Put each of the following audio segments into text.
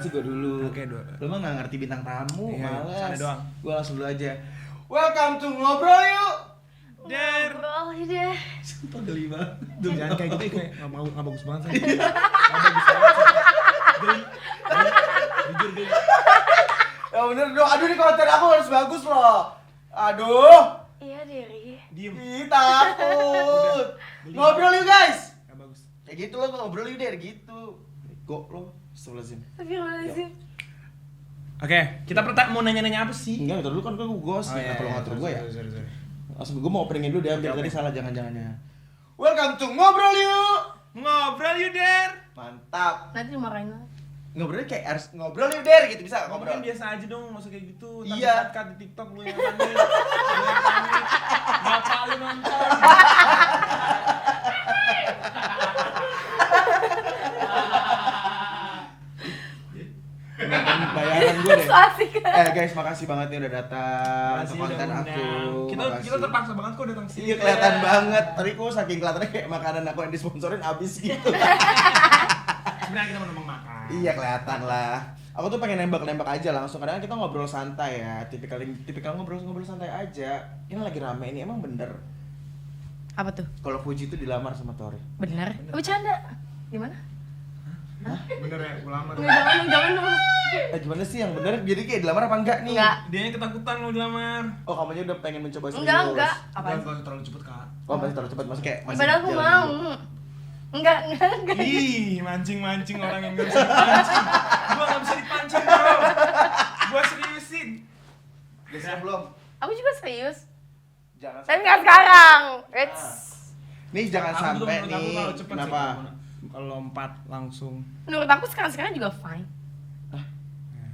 sih gue dulu. Oke, dulu. Lu mah nggak ngerti bintang tamu, Iya, malas. sana doang. Gue langsung dulu aja. Welcome to ngobrol yuk. Der. Ngobrol deh. Sumpah geli banget. Jangan kayak gitu, kayak nggak bagus banget sih. Nggak bagus banget. Geli. Jujur geli. Ya bener dong. Aduh ini konten aku harus bagus loh. Aduh. Iya Diri. Diem. Ih, takut. Ngobrol yuk guys. Nggak bagus. Kayak gitu lo ngobrol yuk deh gitu. Go lo. Astagfirullahaladzim. Astagfirullahaladzim. Oke, kita mau nanya-nanya apa sih? Enggak, dulu kan gue ghost. Kenapa lo ngatur gue ya? Sorry. Langsung gue mau openingin dulu deh, biar Oke. tadi salah jangan-jangannya. Welcome to ngobrol yuk. Ngobrol yuk, Der. Mantap. Nanti dimarahin lagi. Ngobrolnya kayak harus ngobrol yuk der gitu, bisa Ngomongin ngobrol. biasa aja dong, nggak usah kayak gitu. Iya. Cut di TikTok lu yang panik. Lu yang panik. Bapak lu nonton. Bayaran gue deh. So asik. Guys, makasih banget nih udah datang ke Makasih konten udah aku. undang. Kita Makasih. terpaksa banget kok datang sini. Iya kelihatan banget. Tadi kok saking kelihatannya kayak makanan aku yang disponsorin abis gitu. Sebenarnya kita mau numpang makan. Iya kelihatan lah. Aku tuh pengen nembak-nembak aja langsung. Kadang kita ngobrol santai ya. Tipikal ngobrol santai aja. Ini lagi rame ini emang bener. Apa tuh? Kalau Fuji tuh dilamar sama Tori. Bener? Bercanda? Gimana? Bener ya, ulamar. Jangan dong. Gimana sih yang bener? Jadi kayak dilamar apa enggak nih? Enggak. Dia ketakutan mau dilamar. Oh, kamu aja udah pengen mencoba serius. Enggak. Apaan? Apa? Terlalu cepet, Kak. Oh, masih terlalu cepat, masih kayak masih Padahal aku jalan mau. dulu. Enggak. Ih, mancing orang yang gak bisa dipancing. Gua gak bisa dipancing, bro. Gua seriusin. Udah siap belum? Aku juga serius. Jangan Tapi nggak sekarang. Nih jangan Aku juga sampai menurut aku nih. kalau cepet sih, Kenapa? kalau lompat langsung. Menurut aku sekarang juga fine.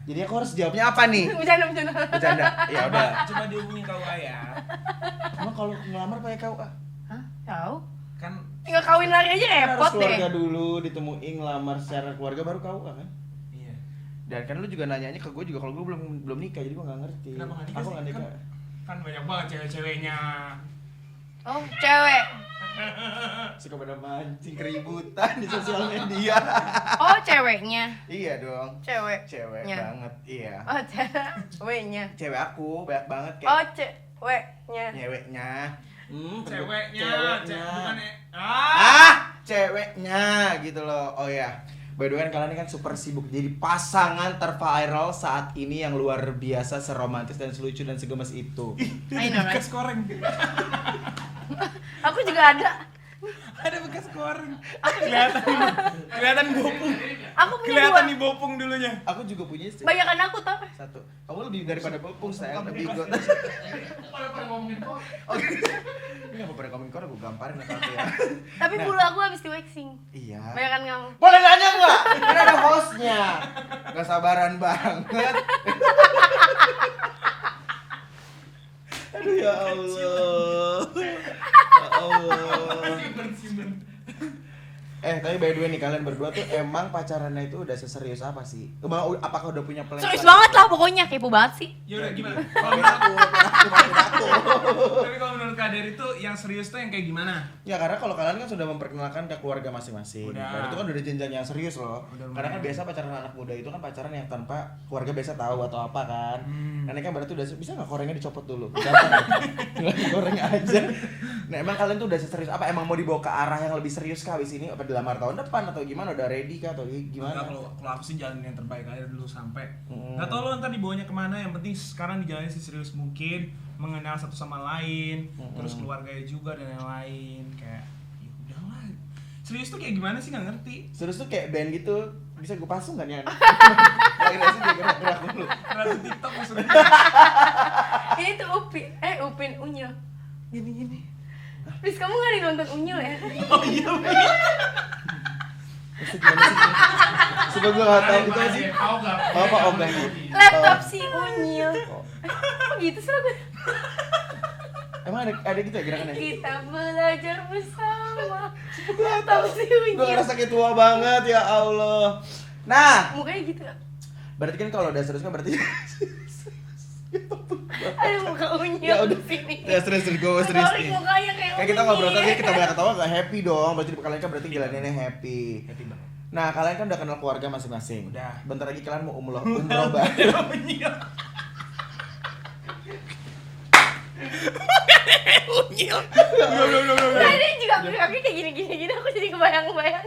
Jadi aku harus jawabnya apa nih? Bercanda. Bercanda. Ya udah. Coba dihubungi KUA ya. Emang kalau ngelamar pakai KUA? Hah? Tahu? Kan Tinggal kawin lari aja Kan repot harus keluarga deh. dulu, ditemuin ngelamar secara keluarga baru KUA kan? iya. Dan kan lu juga nanyanya ke gue juga kalau gue belum nikah jadi gue nggak ngerti. Kenapa nggak nikah Aku sih? nggak nikah. Kan banyak banget cewek-ceweknya. Oh, cewek. Suka pada mancing keributan di sosial media. Oh, ceweknya. Iya dong. Cewek. Cewek Nya. banget, iya. Oh, ceweknya. Cewek aku banyak banget kayak Oh, ceweknya. nyeweknya. Ceweknya, bukan Ceweknya gitu loh. Oh ya. By the way kan kalian ini kan super sibuk jadi pasangan terviral saat ini yang luar biasa seromantis dan selucu dan segemes itu. I know, right? Bekas koreng. Aku juga ada. Ada bekas koreng. Kelihatan bopung. Aku punya Kelihatan dua. nih bopung dulunya. Aku juga punya istri. Banyakan aku tau. Satu. Kamu lebih daripada Popung, sayang, lebih gue. Pada ngomongin kok. Ini apa pada komen kor, gue gamparin atau apa ya? Tapi Nah. bulu aku habis di waxing. Iya. Banyakan kamu. Boleh nanya nggak? Kan ada hostnya. Gak sabaran banget. Aduh ya Allah. Ya Allah. Simpen. Tapi by the way nih kalian berdua tuh emang pacarannya itu udah seserius apa sih? Apakah udah punya plan? Serius banget lah pokoknya, kepo banget sih. Ya udah gimana? Aku. Tapi kalau menurut Kak Dery itu yang serius tuh yang kayak gimana? Ya karena kalau kalian kan sudah memperkenalkan ke keluarga masing-masing. Udah. Dan itu kan udah jenjang yang serius loh. Udah, Karena kan lumayan. biasa pacaran anak muda itu kan pacaran yang tanpa keluarga biasa tahu atau apa kan. Nah ini kan berarti udah bisa nggak korengnya dicopot dulu? Gampang ya? Tinggal digoreng aja. Nah emang kalian tuh udah serius apa? Emang mau dibawa ke arah yang lebih serius kah abis ini? Apa dilamar tahun depan atau gimana? Udah ready kah atau gimana? Enggak, kalau aku sih jalanin yang terbaik aja dulu sampai. Hmm. Nggak tahu lo ntar dibawanya kemana, yang penting sekarang dijalanin serius mungkin, mengenal satu sama lain, terus keluarganya juga dan yang lain kayak ya udahlah. Serius tuh kayak gimana sih nggak ngerti. Serius tuh kayak band gitu. Bisa gue pasung kan ya? Lagi sih dia gerak dulu. Ratu TikTok maksudnya. Ini tuh Upin Unyil. Gini. Please kamu nggak nonton Unyil ya? Oh iya. Maksudnya gimana sih? Sebab gue gak tau gitu sih. Apa ogah nih? Laptop si Unyil. Kok gitu sih lagu? Emang ada gitu ya gerakannya? Kita belajar bersama. Laptop si Gue Unyil. ngerasa kayak tua banget ya Allah. Nah, Mukanya gitu. berarti kan kalau udah serius kan berarti Ada muka Unyil ya udah. di sini. Ya serius gue serius Sorry, nih. mukanya kayak Kayak kita Unyil. ngobrol tadi kita banyak ketawa gak happy dong. Berarti kalian kan berarti jalaninnya happy. Happy banget. Nah, kalian kan udah kenal keluarga masing-masing. Udah. Bentar lagi kalian mau umroh bareng. Unyil. Nah, ini juga kaki kayak gini aku jadi kebayang-bayang.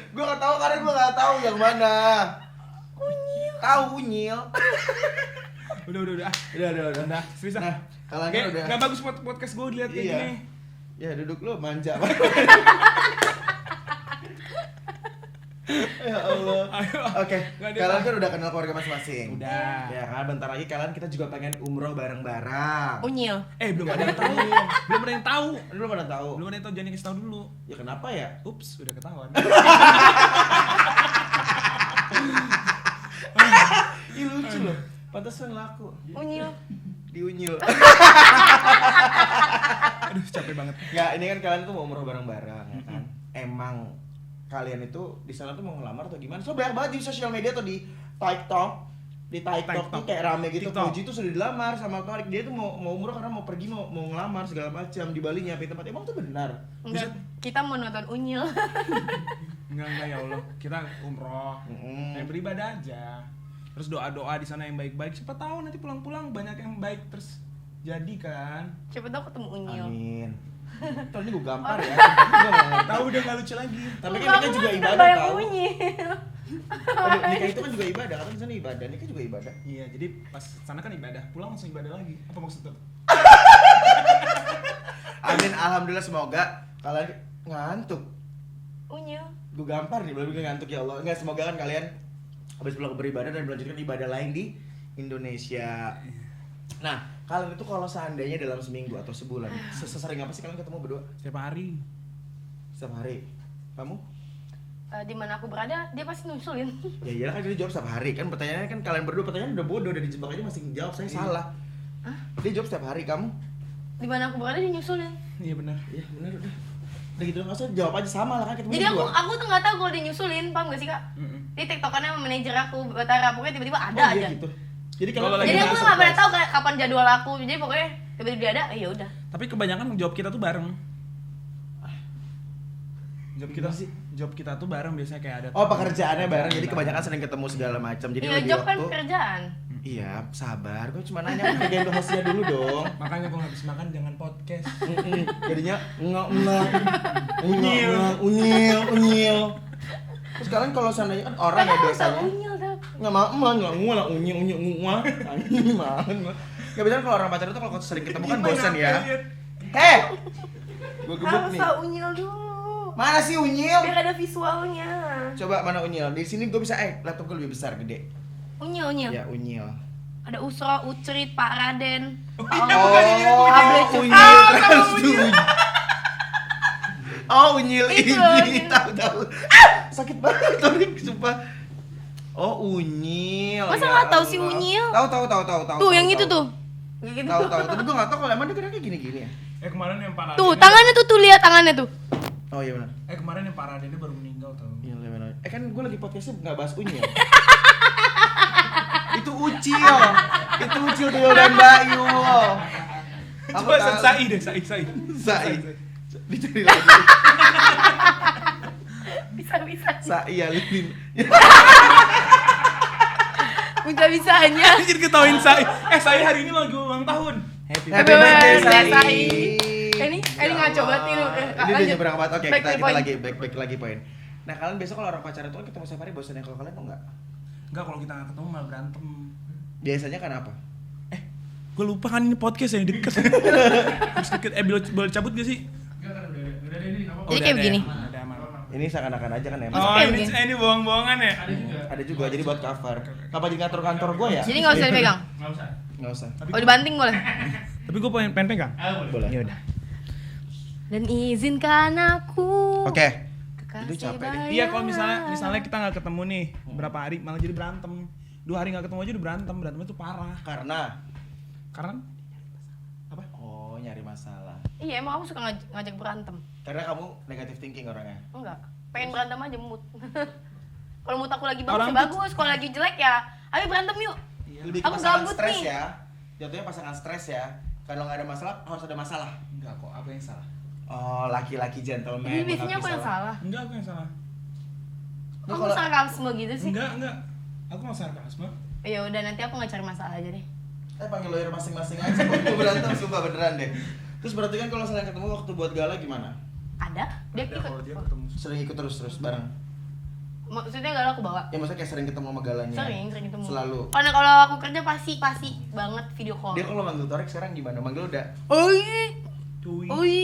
Gue gak tahu karena gue gak tahu yang mana. Unyil. Tahu unyil. Udah. Udah. Serius Nah, ah. kalian kan Kayak udah. nggak bagus podcast gue dilihat kayak Iya. gini. Ya duduk lu manja. Ya Allah. Ayo. Oke, Nggak ada. kalian kan udah kenal keluarga masing-masing. Udah. Ya kan, bentar lagi kalian kita juga pengen umroh bareng-bareng. Unyil. Belum ada yang tahu. Belum ada yang tahu. Lu pada tahu? Belum ada yang tahu, jangan kasih tahu dulu. Ya kenapa ya? Ups, udah ketahuan. Ih lucu loh. Pantesan laku. Unyil. Diunyil. Aduh, capek banget. Ya, ini kan kalian tuh mau umroh bareng-bareng ya kan. Emang kalian itu di sana tuh mau ngelamar atau gimana? So banyak banget di sosial media atau di TikTok. Di TikTok tuh kayak rame gitu. TikTok. Puji tuh sudah dilamar sama Torik. Dia tuh mau umroh karena mau pergi mau ngelamar segala macam di Bali nyampe tempat. Emang tuh benar? Enggak, kita mau nonton Unyil. Enggak ya Allah. Kita umroh. Yang beribadah aja. Terus doa-doa di sana yang baik-baik. Siapa tahu nanti pulang-pulang banyak yang baik terus jadi kan. Siapa tahu ketemu Unyil. Amin. Terus ini gue gampar ya. Gue nggak Tahu udah enggak lucu lagi. Tapi kan nikah juga ibadah Bayang tau. Unyil. Aduh, nikah itu kan juga ibadah, kan di sana ibadah, nikah juga ibadah. Iya, jadi pas sana kan ibadah, pulang langsung ibadah lagi. Apa maksudnya? Amin, alhamdulillah, semoga kalian ngantuk. Unyil. Gue gampar nih, belum ngantuk ya Allah. Enggak, semoga kan kalian habis pulang beribadah dan melanjutkan ibadah lain di Indonesia. Nah, kalian itu kalau seandainya dalam seminggu atau sebulan, sesering apa sih kalian ketemu berdua? Setiap hari. Setiap hari. Kamu? Di mana aku berada, dia pasti nyusulin. Ya iyalah kan dia jawab setiap hari. Kan pertanyaannya kan kalian berdua pertanyaan udah bodoh, udah dijebak aja masih jawab, saya salah. Hah? Dia jawab setiap hari, kamu? Di mana aku berada dia nyusulin. Iya benar. Iya benar udah. Udah gitu nggak usah jawab aja sama lah kan ketemu Jadi berdua. aku tuh nggak tahu kalau dia nyusulin, paham gak sih kak? Di tiktokannya sama manajer aku, Batara, pokoknya tiba-tiba ada Oh, iya aja. gitu. Jadi kalau Kalau lagi Jadi aku nggak nggak pernah surprise. tahu kapan jadwal aku, jadi pokoknya tiba-tiba dia ada, ya udah. Tapi kebanyakan job kita tuh bareng. Job kita Gimana sih? Job kita tuh bareng biasanya kayak ada. Oh pekerjaannya bareng, jadi kebanyakan sering ketemu segala macam. Jadi Iya, lebih job kan waktu. pekerjaan. Iya, sabar. Gue cuma nanya kerjain hostnya dulu dong. Makanya kalau habis makan jangan podcast. Jadinya unyil. Terus kalian kalau seandainya kan orang ya biasanya Unyil dah. nggak mau unyil. Nggak biasanya kalau orang pacaran tuh kalau sering ketemu kan bosan ya. Gue gebuk Harus nih. tahu Unyil dulu. Mana sih unyil? Biar ada visualnya. Coba mana unyil? Di sini gue bisa laptop gue lebih besar gede. Unyil. Ya unyil. Ada Usro, Ucrit, Pak Raden. Oh, unyil trans. Oh, unyil Itu, ini unyil. tahu. Sakit banget Torik, sumpah. Oh, unyil. Masa ya nggak tahu si Allah. unyil? Tahu. Tuh, yang itu tuh. Kayak gitu. Tahu. Tapi gue nggak tahu kalau emang dia kayak gini-gini ya. Kemarin yang parah. Tuh, tangannya tuh lihat tangannya tuh. Oh iya benar. Kemarin yang parah dia baru meninggal tau. Iya benar. Kan gue lagi podcastnya nggak bahas unyil. Itu ucil. Itu ucil Tuyul dan Bayu. Coba Sai deh, Sai. Sai. Dicari lagi. Bisa-bisa. Sai ya Lilin. Bisa-bisanya. Anjir ketawain Sai. Sai hari ini lagi ulang tahun. Happy Happy birthday birthday, Sai. Sai. Ini nggak coba tiru. Ini udah nyebrang banget. Oke, Back to kita point. lagi back lagi poin. Nah, kalian besok kalau orang pacaran tuh kan ketemu setiap hari bosan ya, kalau kalian mau enggak? Enggak, kalau kita nggak ketemu malah berantem. Biasanya kan apa? Gue lupa kan ini podcast yang deket. Harus deket. Boleh cabut gak sih? Enggak kan udah ada ini apa? Jadi kayak begini. Ada aman. Ini seakan-akan aja kan emang. Masuk Oh, kayak ini begini. ini bohong-bohongan ya? Ada juga. Ada juga jadi buat cover. Apa di kantor gue ya? Jadi nggak usah dipegang. Enggak usah. Nggak usah. Oh, dibanting boleh. Tapi gue pengen pegang. Boleh. Boleh. Ya udah. Dan izinkan aku. Oke. Kekasih Itu capek deh. bayaran. Iya, kalau misalnya kita nggak ketemu nih berapa hari malah jadi berantem. 2 hari nggak ketemu aja udah berantem. Berantemnya tuh parah. Karena apa? Oh, nyari masalah. Iya, emang aku suka ngajak berantem. Karena kamu negative thinking orangnya. Enggak. Pengen berantem aja mood. Kalau mood aku lagi bagus Orang ya tuh- bagus, kalau lagi jelek ya ayo berantem yuk. Lebih ke Aku pasangan gabut stres nih. ya. Jatuhnya pasangan stres ya. Kalau nggak ada masalah harus ada masalah. Enggak kok, apa yang salah? Oh, laki-laki gentleman. Jadi biasanya aku mengakui yang salah. Enggak, aku yang salah. Nah, Kamu kalau- sarkasme gitu sih? Enggak. Aku nggak sarkasme. Ya udah nanti aku nggak cari masalah aja deh. Panggil lawyer masing-masing aja. Mau berantem sumpah beneran deh. Terus berarti kan kalau selain ketemu waktu buat gala gimana? Ada? Dia Ada ikut. kalau dia ketemu. Sering ikut terus bareng. Maksudnya gak aku bawa. Ya maksudnya kayak sering ketemu sama galanya. Sering ketemu. Selalu. Karena kalau aku kerja pasti banget video call. Dia kalau manggil Torek sekarang gimana? Manggil udah. Oi, Cuy. oi,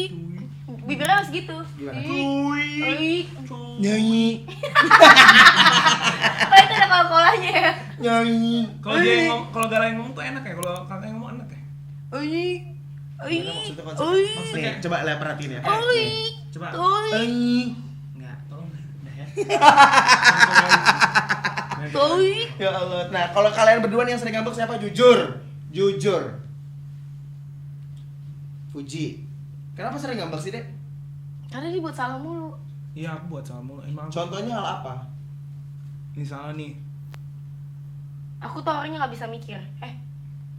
bibirnya harus gitu. Gimana? Oi, Nyanyi. oh itu ada kol-kolanya ya. Nyanyi. Kalau dia yang ngomong, kalau Galang yang ngomong tuh enak ya, kalau kakak yang ngomong enak ya. Oi, oi, Gimana maksudnya konsepnya? oi, Nih, coba lihat perhatiin ya. oi, Coba. oi, Enggak, tolong udah ya. oi. Ya Allah. Nah, kalau kalian berdua nih yang sering ngambek siapa? Jujur. Fuji. Kenapa sering ngambek sih, Dek? Karena dia buat salah mulu. Iya, aku buat salah mulu. Emang Contohnya hal apa? misalnya nih. Aku tuh orangnya nggak bisa mikir.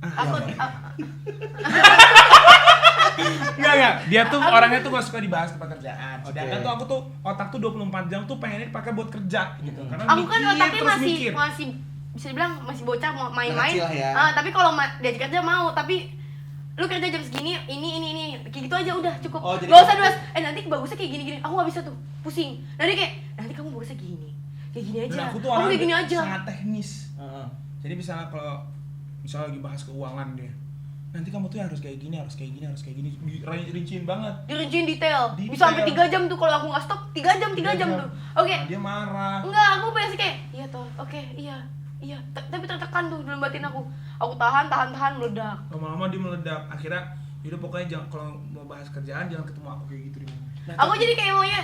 Aku Enggak. Dia tuh orangnya tuh gak suka dibahas tempat kerjaan. Oke. Sedangkan tuh aku tuh otak tuh 24 jam tuh pengennya dipakai buat kerja gitu. Karena aku kan mikir, otaknya terus masih mikir. bisa dibilang masih bocah mau main-main. Kecil lah ya. Tapi kalau diajak kerja mau, tapi lu kerja jam segini, ini kayak gitu aja udah cukup. Oh, jadi Gak usah kamu- dibahas. Nanti bagusnya kayak gini. Aku nggak bisa tuh, pusing. Nanti kamu bagusnya kayak gini aja. Dan aku tuh Kamu orang kayak gini aja. sangat teknis. Heeh. Jadi misalnya kalau lagi bahas keuangan dia, nanti kamu tuh harus kayak gini, harus kayak gini, rinciin banget. Dirinciin detail. Detail. Bisa sampai 3 jam tuh kalau aku nggak stop. 3 jam tuh. Oke. Nah, dia marah. Enggak, aku biasa kayak iya toh. Oke, iya. Tapi tertekan tuh dalam batin aku. Aku tahan meledak. Lama-lama dia meledak. Akhirnya yaudah pokoknya jangan, kalau mau bahas kerjaan jangan ketemu aku kayak gitu di mana. Aku jadi kayak maunya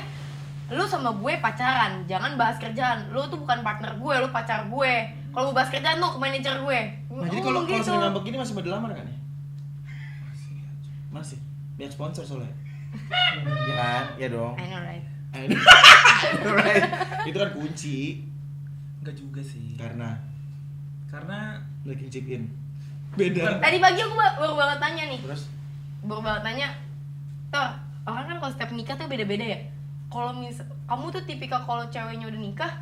lu sama gue pacaran, jangan bahas kerjaan. Lu tuh bukan partner gue, lu pacar gue. Kalau mau bahas kerjaan lu ke manajer gue. Nah, jadi kalau sering ngambek gini masih berlamar kan ya? Masih. Biar sponsor soalnya. Ya kan? Ya dong. I know right. Right. Itu kan kunci Enggak juga sih. karena Karena chip in. Beda. Tadi pagi aku baru banget tanya nih. Terus Baru banget tanya. Tuh, orang kan kalau setiap nikah tuh beda-beda ya. Kalau kamu tuh tipikal kalau ceweknya udah nikah,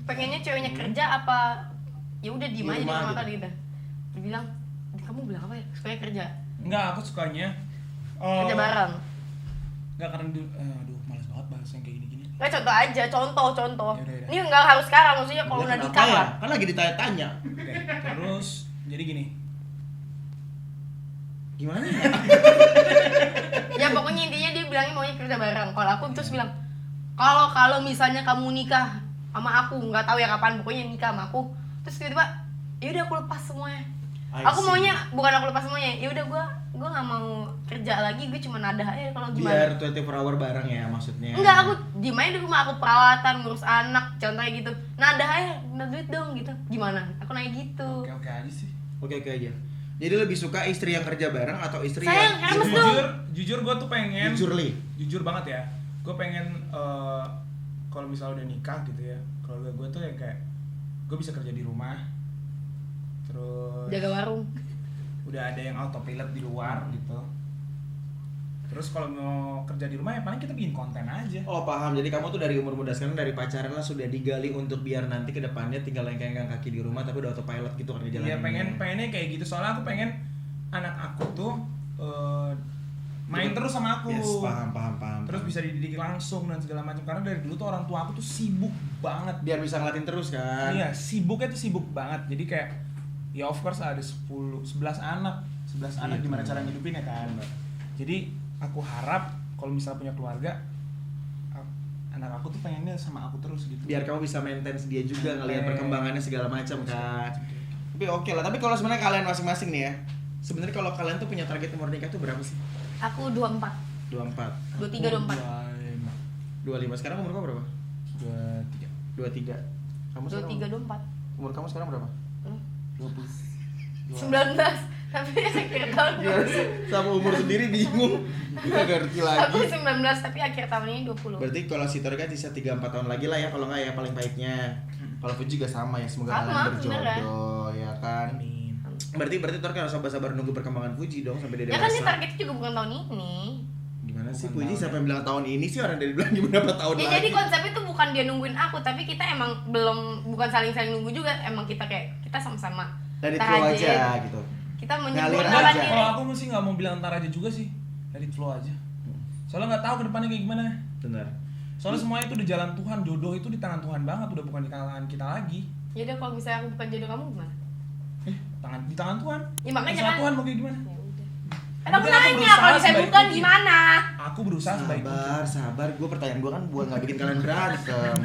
pengennya ceweknya kerja apa ya udah diem Di aja di rumah rumah gitu. kali gitu. Dia bilang, kamu bilang apa ya? Supaya kerja. enggak, aku sukanya Kerja bareng. Enggak karena aduh malas banget bahas yang kayak gini-gini. Nggak, contoh aja, contoh. Yaudah. Ini nggak harus sekarang, maksudnya kalau Dia udah kenapa nikah ya? lah. Kan lagi ditanya-tanya. Oke, terus jadi gini. Gimana? Ya pokoknya intinya dia bilangnya maunya kerja bareng. Kalau aku terus bilang, kalau misalnya kamu nikah sama aku, nggak tahu ya kapan, pokoknya nikah sama aku, terus tiba-tiba, ya udah aku lepas semuanya. I Aku see. maunya bukan aku lepas semuanya, ya udah gua nggak mau kerja lagi, gue cuma nada aja kalau Biar gimana. 24 hour bareng ya maksudnya. Enggak, aku diem aja di rumah, aku perawatan, ngurus anak, contohnya gitu. Nada aja, minta duit dong gitu. Gimana? Aku nanya gitu. Oke aja sih. Oke aja. Jadi lebih suka istri yang kerja bareng atau istri Sayang, yang emes dong. Jujur gue tuh pengen jujur banget ya. Gue pengen kalau misalnya udah nikah gitu ya, keluarga gue tuh yang kayak gue bisa kerja di rumah, terus Jaga warung. udah ada yang autopilot di luar gitu. Terus kalau mau kerja di rumah ya paling kita bikin konten aja. Oh paham, jadi kamu tuh dari umur muda sekarang dari pacaran lah sudah digali untuk biar nanti ke depannya tinggal lengkeng kaki di rumah tapi udah autopilot gitu kan jalan. Iya pengennya kayak gitu, soalnya aku pengen anak aku tuh main terus sama aku. Yes, paham. Terus bisa dididik langsung dan segala macam, karena dari dulu tuh orang tua aku tuh sibuk banget. Biar bisa ngelatin terus kan. Iya, sibuknya tuh sibuk banget. Jadi kayak ya of course ada 11 anak Iya, gimana bener. cara ngidupinnya kan. Jadi aku harap kalau misalnya punya keluarga, anak aku tuh pengennya sama aku terus gitu. Biar kamu bisa maintain dia juga ngelihat perkembangannya segala macam kan. Gitu. Tapi oke lah, tapi kalau sebenarnya kalian masing-masing nih ya. Sebenarnya kalau kalian tuh punya target umur nikah tuh berapa sih? Aku 24, 24, 23, 24. 25. Sekarang umur kamu berapa? 23. 23. Kamu sekarang 23, 24. umur kamu sekarang berapa? 19, tapi akhir tahun. Gimana sih? Sama umur sendiri bingung. Gak ngerti lagi. Aku 19 tapi akhir tahun ini 20. Berarti kalau si Tori kan bisa 3-4 tahun lagi lah ya, kalau nggak ya paling baiknya. Kalau Fuji juga sama ya, semoga Sama, kalian berjodoh ya kan. Amin. Berarti Tori harus sabar-sabar nunggu perkembangan Fuji dong sampai dia Ya kan dewasa. ini targetnya juga bukan tahun ini. Gimana Gimana sih Bukan Puji tahun siapa yang bilang tahun ini sih, orang dari bilang beberapa tahun Ya lagi. jadi konsepnya tuh bukan dia nungguin aku, tapi kita emang bukan saling nunggu juga, emang kita kita sama-sama Dari ntar flow aja gitu. Kita Ngalir menyempurnakan aja. diri. Kalau aku mesti nggak mau bilang ntar aja juga sih, dari flow aja. Soalnya nggak tahu ke depannya kayak gimana. Benar. Soalnya semuanya itu di jalan Tuhan, jodoh itu di tangan Tuhan banget, udah bukan di tangan kita lagi. Ya udah, kalau misalnya aku bukan jodoh kamu gimana? Di tangan Tuhan. Ya makanya Terserah kan. Tuhan mau kayak gimana. Ya udah. Kan Yang aku penting aku nanya berusaha kalau saya sebaik bukan mungkin. gimana? Aku berusaha sebaik mungkin. Sabar. Gue pertanyaan gue kan buat nggak bikin kalian berantem.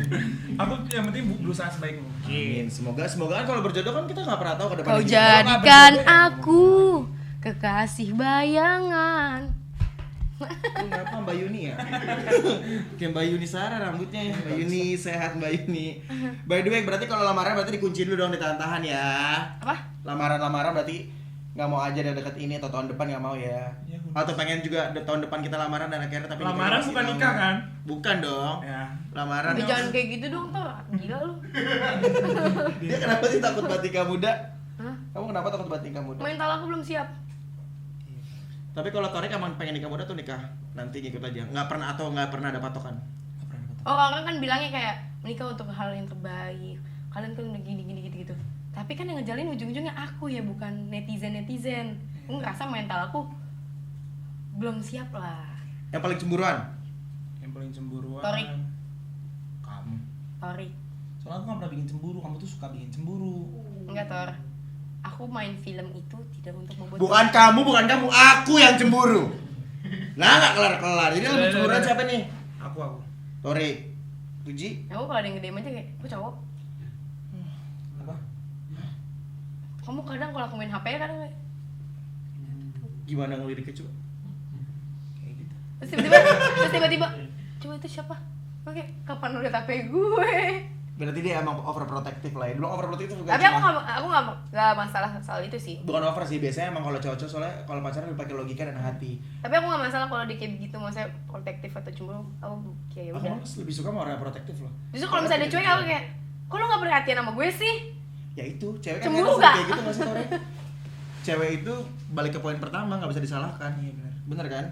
Aku yang penting berusaha sebaik mungkin. Amin. Semoga kan kalau berjodoh kan kita nggak pernah tahu ke depan. Kau gimana. jadikan aku kekasih bayangan. Lu ngapa Mbak Yuni ya? Kayak Mbak Yuni Sarah rambutnya ya. Mbak Yuni sehat Mbak Yuni. By the way, berarti kalau lamaran berarti dikunci dulu dong, ditahan-tahan ya. Apa? Lamaran berarti nggak mau aja dari deket ini atau tahun depan nggak mau ya? Ya, Atau pengen juga tahun depan kita lamaran dan akhirnya tapi Lamaran nikahnya masih bukan lama. nikah kan? Bukan dong. Ya. Lamaran. Udah jangan kayak gitu dong, Tor. Gila lu. Dia kenapa sih takut buat nikah muda? Hah? Kamu kenapa takut buat nikah muda? Mental aku belum siap. Tapi kalau Torik emang pengen nikah muda tuh nikah nanti ngikut aja. Nggak pernah ada patokan. Nggak pernah dapat. Orang kan bilangnya kayak menikah untuk hal yang terbaik. Kalian kan udah gini gitu. Tapi kan yang ngejalin ujung-ujungnya aku ya, bukan netizen. Aku ngerasa mental aku belum siap lah. Yang paling cemburuan? Yang paling cemburuan. Torik. Kamu. Tori, Soalnya aku nggak pernah bikin cemburu, kamu tuh suka bikin cemburu. enggak Tor. Aku main film itu tidak untuk membuat. Bukan kamu, aku yang cemburu. Nah, nggak kelar. Jadi lebih cemburuan siapa nih? Aku. Torik. Puji? Aku kalau ada yang nge-DM aja kayak, aku cowok. Apa? Kamu kadang kalau aku main HP kadang kayak, Gimana ngeliriknya coba? Kayak gitu. terus tiba-tiba, coba itu siapa? Oke, kapan udah HP gue? Berarti dia emang overprotective lah ya. Belum overprotective juga. Tapi aku nggak masalah soal itu sih. Bukan over sih, biasanya emang kalau cowok soalnya kalau pacaran lebih pakai logika dan hati. Tapi aku nggak masalah kalau dia kayak begitu, maksudnya protektif atau cemburu. Aku kayak ya Aku udah. malah lebih suka sama orang yang protektif loh. Justru kalau misalnya dia cuek, aku kayak, kok lo nggak perhatian sama gue sih? Ya itu, cewek kan Cemburu selalu nggak? kayak gitu nggak sih Torik? Cewek itu balik ke poin pertama nggak bisa disalahkan. Iya benar. Bener kan?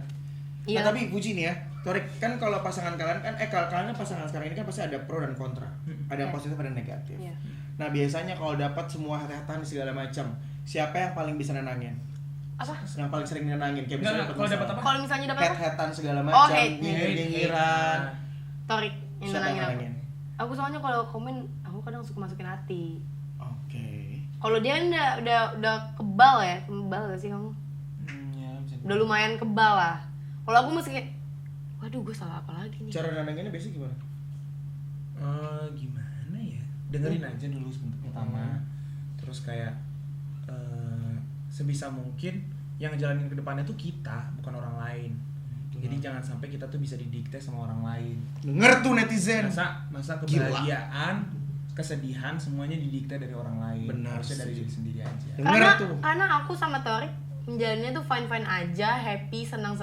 Iya. Nah, tapi Puji nih ya, Torik kan kalau pasangan kalian kan kalian kan pasangan sekarang ini kan pasti ada pro dan kontra. Ada yang Iya. positif, ada yang negatif. Iya. Nah, biasanya kalau dapat semua hati-hatian segala macam, siapa yang paling bisa nenangin? Apa? Yang paling sering nenangin kayak misalnya Enggak, kalau dapat apa? Kalau misalnya dapat apa? head-headan segala Oh, macam, hate. nyinyiran. Torik yang Siapa nenangin yang aku. nenangin? Aku soalnya kalau komen, aku kadang suka masukin hati. Oke. Kalau dia kan udah kebal gak sih kamu? Ya, bisa. Udah lumayan kebal lah. Kalau aku masih kayak, waduh gue salah apa lagi nih? Cara nenanginnya biasanya gimana? Gimana ya? Dengerin aja dulu sebentar pertama. Terus kayak sebisa mungkin yang jalanin ke depannya tuh kita, bukan orang lain. Jadi jangan sampai kita tuh bisa didikte sama orang lain. Denger tuh netizen. Masa Gila. kebahagiaan, kesedihan semuanya didikte dari orang lain. Benar, Harusnya dari setuju. diri sendiri aja. Denger tuh. Karena aku sama Torik menjalannya tuh fine aja, happy, senang.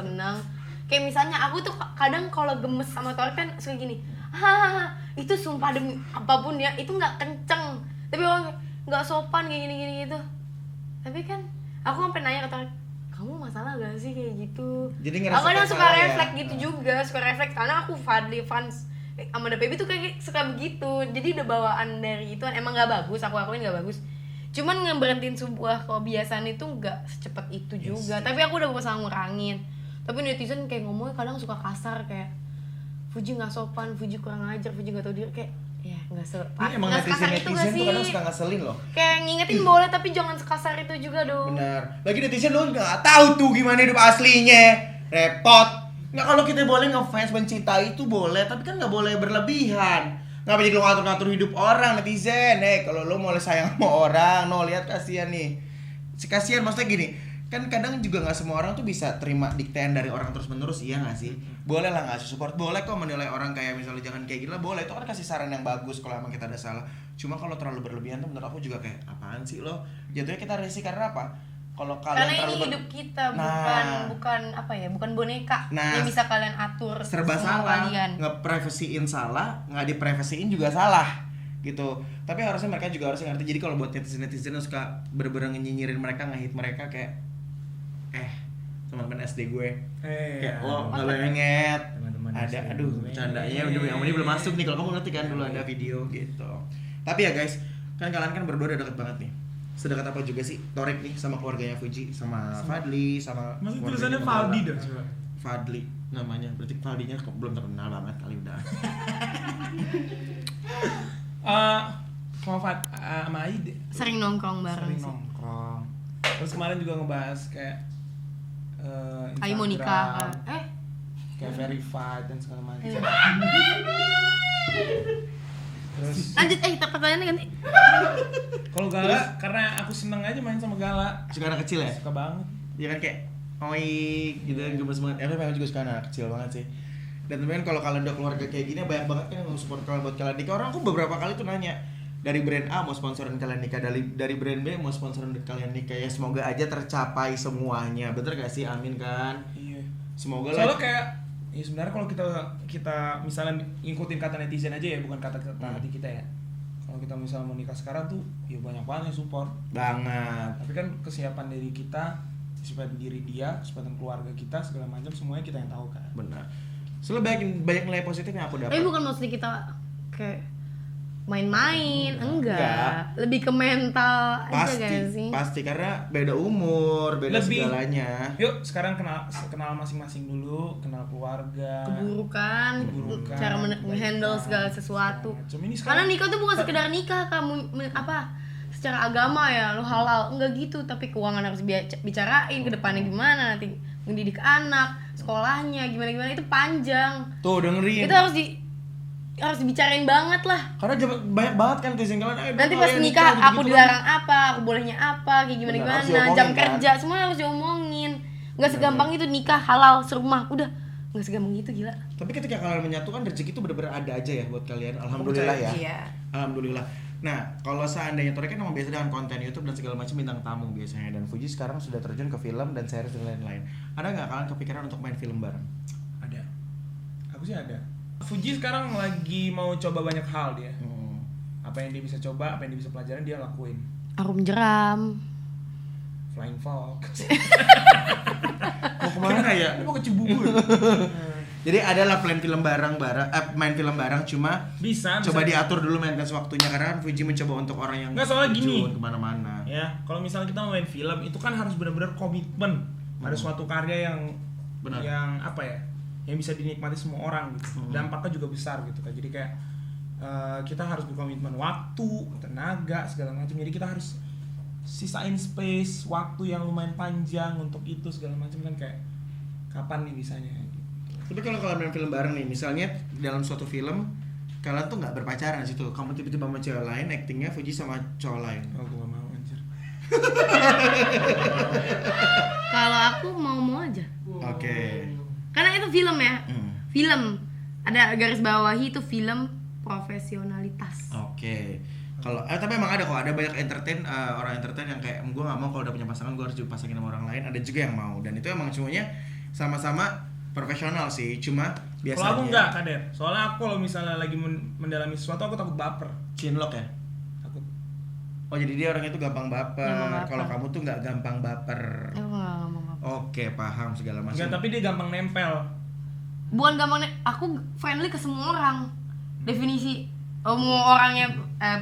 Kayak misalnya aku tuh kadang kalau gemes sama Torik kan suka gini, hahaha, itu sumpah demi apapun ya, itu nggak kenceng. Tapi orang nggak sopan kayak gini gitu. Tapi kan aku sampai nanya ke Torik, kamu masalah gak sih kayak gitu? Jadi ngerasa Aku kadang kayak suka salah ya? refleks gitu juga, suka refleks karena aku fans sama The Baby tuh kayak suka begitu. Jadi udah bawaan dari itu emang nggak bagus, aku akuin nggak bagus. Cuman ngeberhentiin sebuah kebiasaan itu nggak secepat itu juga. Tapi aku udah berusaha ngurangin. Tapi netizen kayak ngomongnya kadang suka kasar kayak Fuji nggak sopan, Fuji kurang ajar, Fuji nggak tahu diri kayak ya nggak Ini emang nggak sekasar itu nggak netizen tuh kadang sih? suka ngeselin loh. Kayak ngingetin boleh tapi jangan sekasar itu juga dong. Benar. Lagi netizen lu nggak tahu tuh gimana hidup aslinya. Repot. Nggak, kalau kita boleh ngefans mencintai itu boleh, tapi kan nggak boleh berlebihan. Nggak jadi lu ngatur-ngatur hidup orang netizen. Kalau lu mulai sayang sama orang, lihat kasihan nih. Si kasihan maksudnya gini. Kan kadang juga nggak semua orang tuh bisa terima diktean dari orang terus menerus, iya nggak sih? Boleh lah ngasih support, boleh kok menilai orang kayak misalnya jangan kayak gila, boleh, itu kan kasih saran yang bagus kalau emang kita ada salah. Cuma kalau terlalu berlebihan tuh menurut aku juga kayak apaan sih lo? Jatuhnya kita risih karena apa? Kalau kalian Karena terlalu ini hidup kita Nah. bukan apa ya, bukan boneka Nah. yang bisa kalian atur serba semua salah, kalian. nge-privasiin salah, nggak di-privasiin juga salah gitu. Tapi harusnya mereka juga harus ngerti. Jadi kalau buat netizen yang suka bener-bener nyinyirin mereka, nge-hit mereka kayak teman-teman SD gue. Kayak Iya. lo ngelenget. Teman-teman Ada SD aduh gue. bercandanya udah yang ini belum masuk nih kalau kamu ngerti kan dulu ada video gitu. Tapi ya guys, kan kalian kan berdua udah deket banget nih. Sedekat apa juga sih Torik nih sama keluarganya Fuji, sama Fadli, sama Maksud keluarganya tulisannya Mangala. Faldi dah coba. Fadli namanya, berarti Faldinya belum terkenal banget kali udah. Sama sama Aide Sering nongkrong bareng sering sih. nongkrong. Terus kemarin juga ngebahas kayak Ayo mau nikah. kayak verified dan segala macam. Iya. Terus Lanjut, pertanyaannya ganti. kalau Gala karena aku seneng aja main sama Gala. Suka anak kecil ya? Suka banget. Dia kan kayak oik gitu kan gemes banget. Tapi memang juga suka anak kecil banget sih. Dan temen kalau kalian udah keluarga kayak gini banyak banget kan yang support kalian buat kalian nikah. Orang aku beberapa kali tuh nanya dari brand A mau sponsorin kalian nikah, dari brand B mau sponsorin kalian nikah. Ya semoga aja tercapai semuanya. Bener gak sih? Amin kan. Iya. Semoga Soalnya lah. kayak ya sebenarnya kalau kita misalnya ngikutin kata netizen aja ya, bukan kata-kata hati kita ya. Kalau kita misalnya mau nikah sekarang tuh ya banyak banget yang support. Banget. Tapi kan kesiapan dari kita, kesiapan diri dia, kesiapan keluarga kita segala macam semuanya kita yang tahu kan. Benar. Soalnya banyak nilai positif yang aku dapat. Tapi bukan maksudnya kita kayak main-main, enggak. Enggak. Lebih ke mental aja Pasti, gak sih? pasti karena beda umur, beda Lebih. segalanya. Yuk sekarang kenal masing-masing dulu, kenal keluarga. Keburukan, Keburukan, cara menghandle kebaikan, segala sesuatu. macam ini Karena sekarang nikah tuh bukan sekedar nikah, kamu apa? Secara agama ya, lo halal, enggak gitu. Tapi keuangan harus bicarain ke depannya gimana, nanti mendidik anak, sekolahnya gimana itu panjang. Tuh dengerin. Itu harus dibicarain banget lah. Karena banyak banget kan tuh kalian. "Ayo dong, Nanti pas kalian nikah gitu-gitu aku kan." dilarang apa, aku bolehnya apa, kayak gimana Benar, harus gimana, diomongin, jam kan? kerja, semua harus diomongin. Nggak segampang itu nikah halal serumah, udah nggak segampang itu gila. Tapi ketika kalian menyatukan rezeki itu benar-benar ada aja ya buat kalian. Alhamdulillah ya. Iya. Alhamdulillah. Nah, kalau seandainya Torik kan memang biasa dengan konten YouTube dan segala macam bintang tamu biasanya, dan Fuji sekarang sudah terjun ke film dan series dan lain-lain. Ada nggak kalian kepikiran untuk main film bareng? ada. Aku sih ada. Fuji sekarang lagi mau coba banyak hal dia. Apa yang dia bisa coba, apa yang dia bisa pelajarin dia lakuin. Arum jeram. Flying Fox. Mau kemana ya? Dia mau ke Cibubur. Jadi adalah plan film main film bareng, cuma Bisa. coba diatur dulu maintenance waktunya karena kan Fuji mencoba untuk orang yang Nggak, soalnya gini. terjun kemana-mana. Ya, kalau misalnya kita mau main film itu kan harus benar-benar komitmen. Ada suatu karya yang Benar. yang apa ya? Yang bisa dinikmati semua orang gitu. Dampaknya juga besar gitu kan. Jadi kayak kita harus berkomitmen waktu, tenaga, segala macam. Jadi kita harus sisain space, waktu yang lumayan panjang untuk itu segala macam kan kayak kapan nih bisanya gitu. Tapi kalau kalian main film bareng nih, misalnya dalam suatu film kalian tuh nggak berpacaran di situ, kamu tiba-tiba sama cewek lain, actingnya Fuji sama cowok lain. Oh, gue gak mau anjir. Kalau aku mau aja. Oke. Karena itu film ya. Hmm. Film. Ada garis bawahi itu film profesionalitas. Oke. Kalau tapi emang ada kok, ada banyak orang entertain yang kayak gue nggak mau kalau udah punya pasangan gue harus dipasangin sama orang lain. Ada juga yang mau, dan itu emang semuanya sama-sama profesional sih. Cuma biasanya. Kalau aku enggak, Kader. Soalnya aku kalau misalnya lagi mendalami sesuatu aku takut baper. Chinlock ya. Takut. Oh jadi dia orangnya tuh gampang baper. Gampang baper. Kalau kamu tuh nggak gampang baper. Aku nggak ngomong apa. Oke, paham segala macam. Enggak, tapi dia gampang nempel. Bukan gampang, aku friendly ke semua orang. Definisi mau orangnya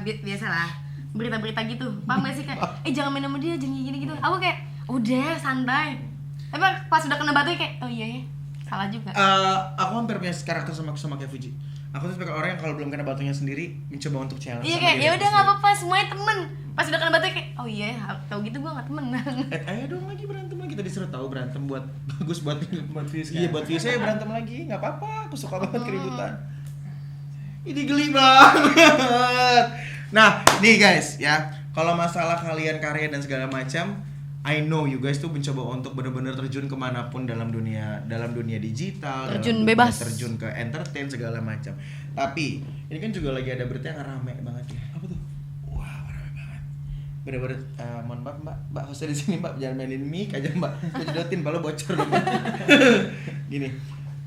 biasa lah. Berita-berita gitu. Paham gak sih kayak jangan main sama dia, jangan gini gitu. Aku kayak udah santai. Tapi pas udah kena batu kayak oh iya ya. Salah juga. Aku hampir punya karakter sama kayak Fuji. Aku tuh tipikal orang yang kalau belum kena batunya sendiri mencoba untuk challenge. Iya sama kayak diri ya aku udah nggak sendiri. apa-apa, semuanya temen. Pas udah kena batu kayak oh iya tahu gitu gue nggak temen. Ayo dong lagi berantem lagi, kita disuruh tahu berantem buat bagus buat views kan? Iya buat views saya berantem lagi, nggak apa-apa, aku suka banget keributan. Ini geli banget. Nah nih guys ya, kalau masalah kalian karya dan segala macam, I know you guys tuh mencoba untuk benar-benar terjun kemanapun dalam dunia digital, Terjun dalam dunia bebas. terjun ke entertain segala macam. Tapi ini kan juga lagi ada berita yang rame banget ya. Apa tuh? Wah, rame banget. Bener-bener, mohon maaf mbak hostnya di sini mbak, jangan mainin mic aja mbak, kejedotin balok bocor dong. Gini,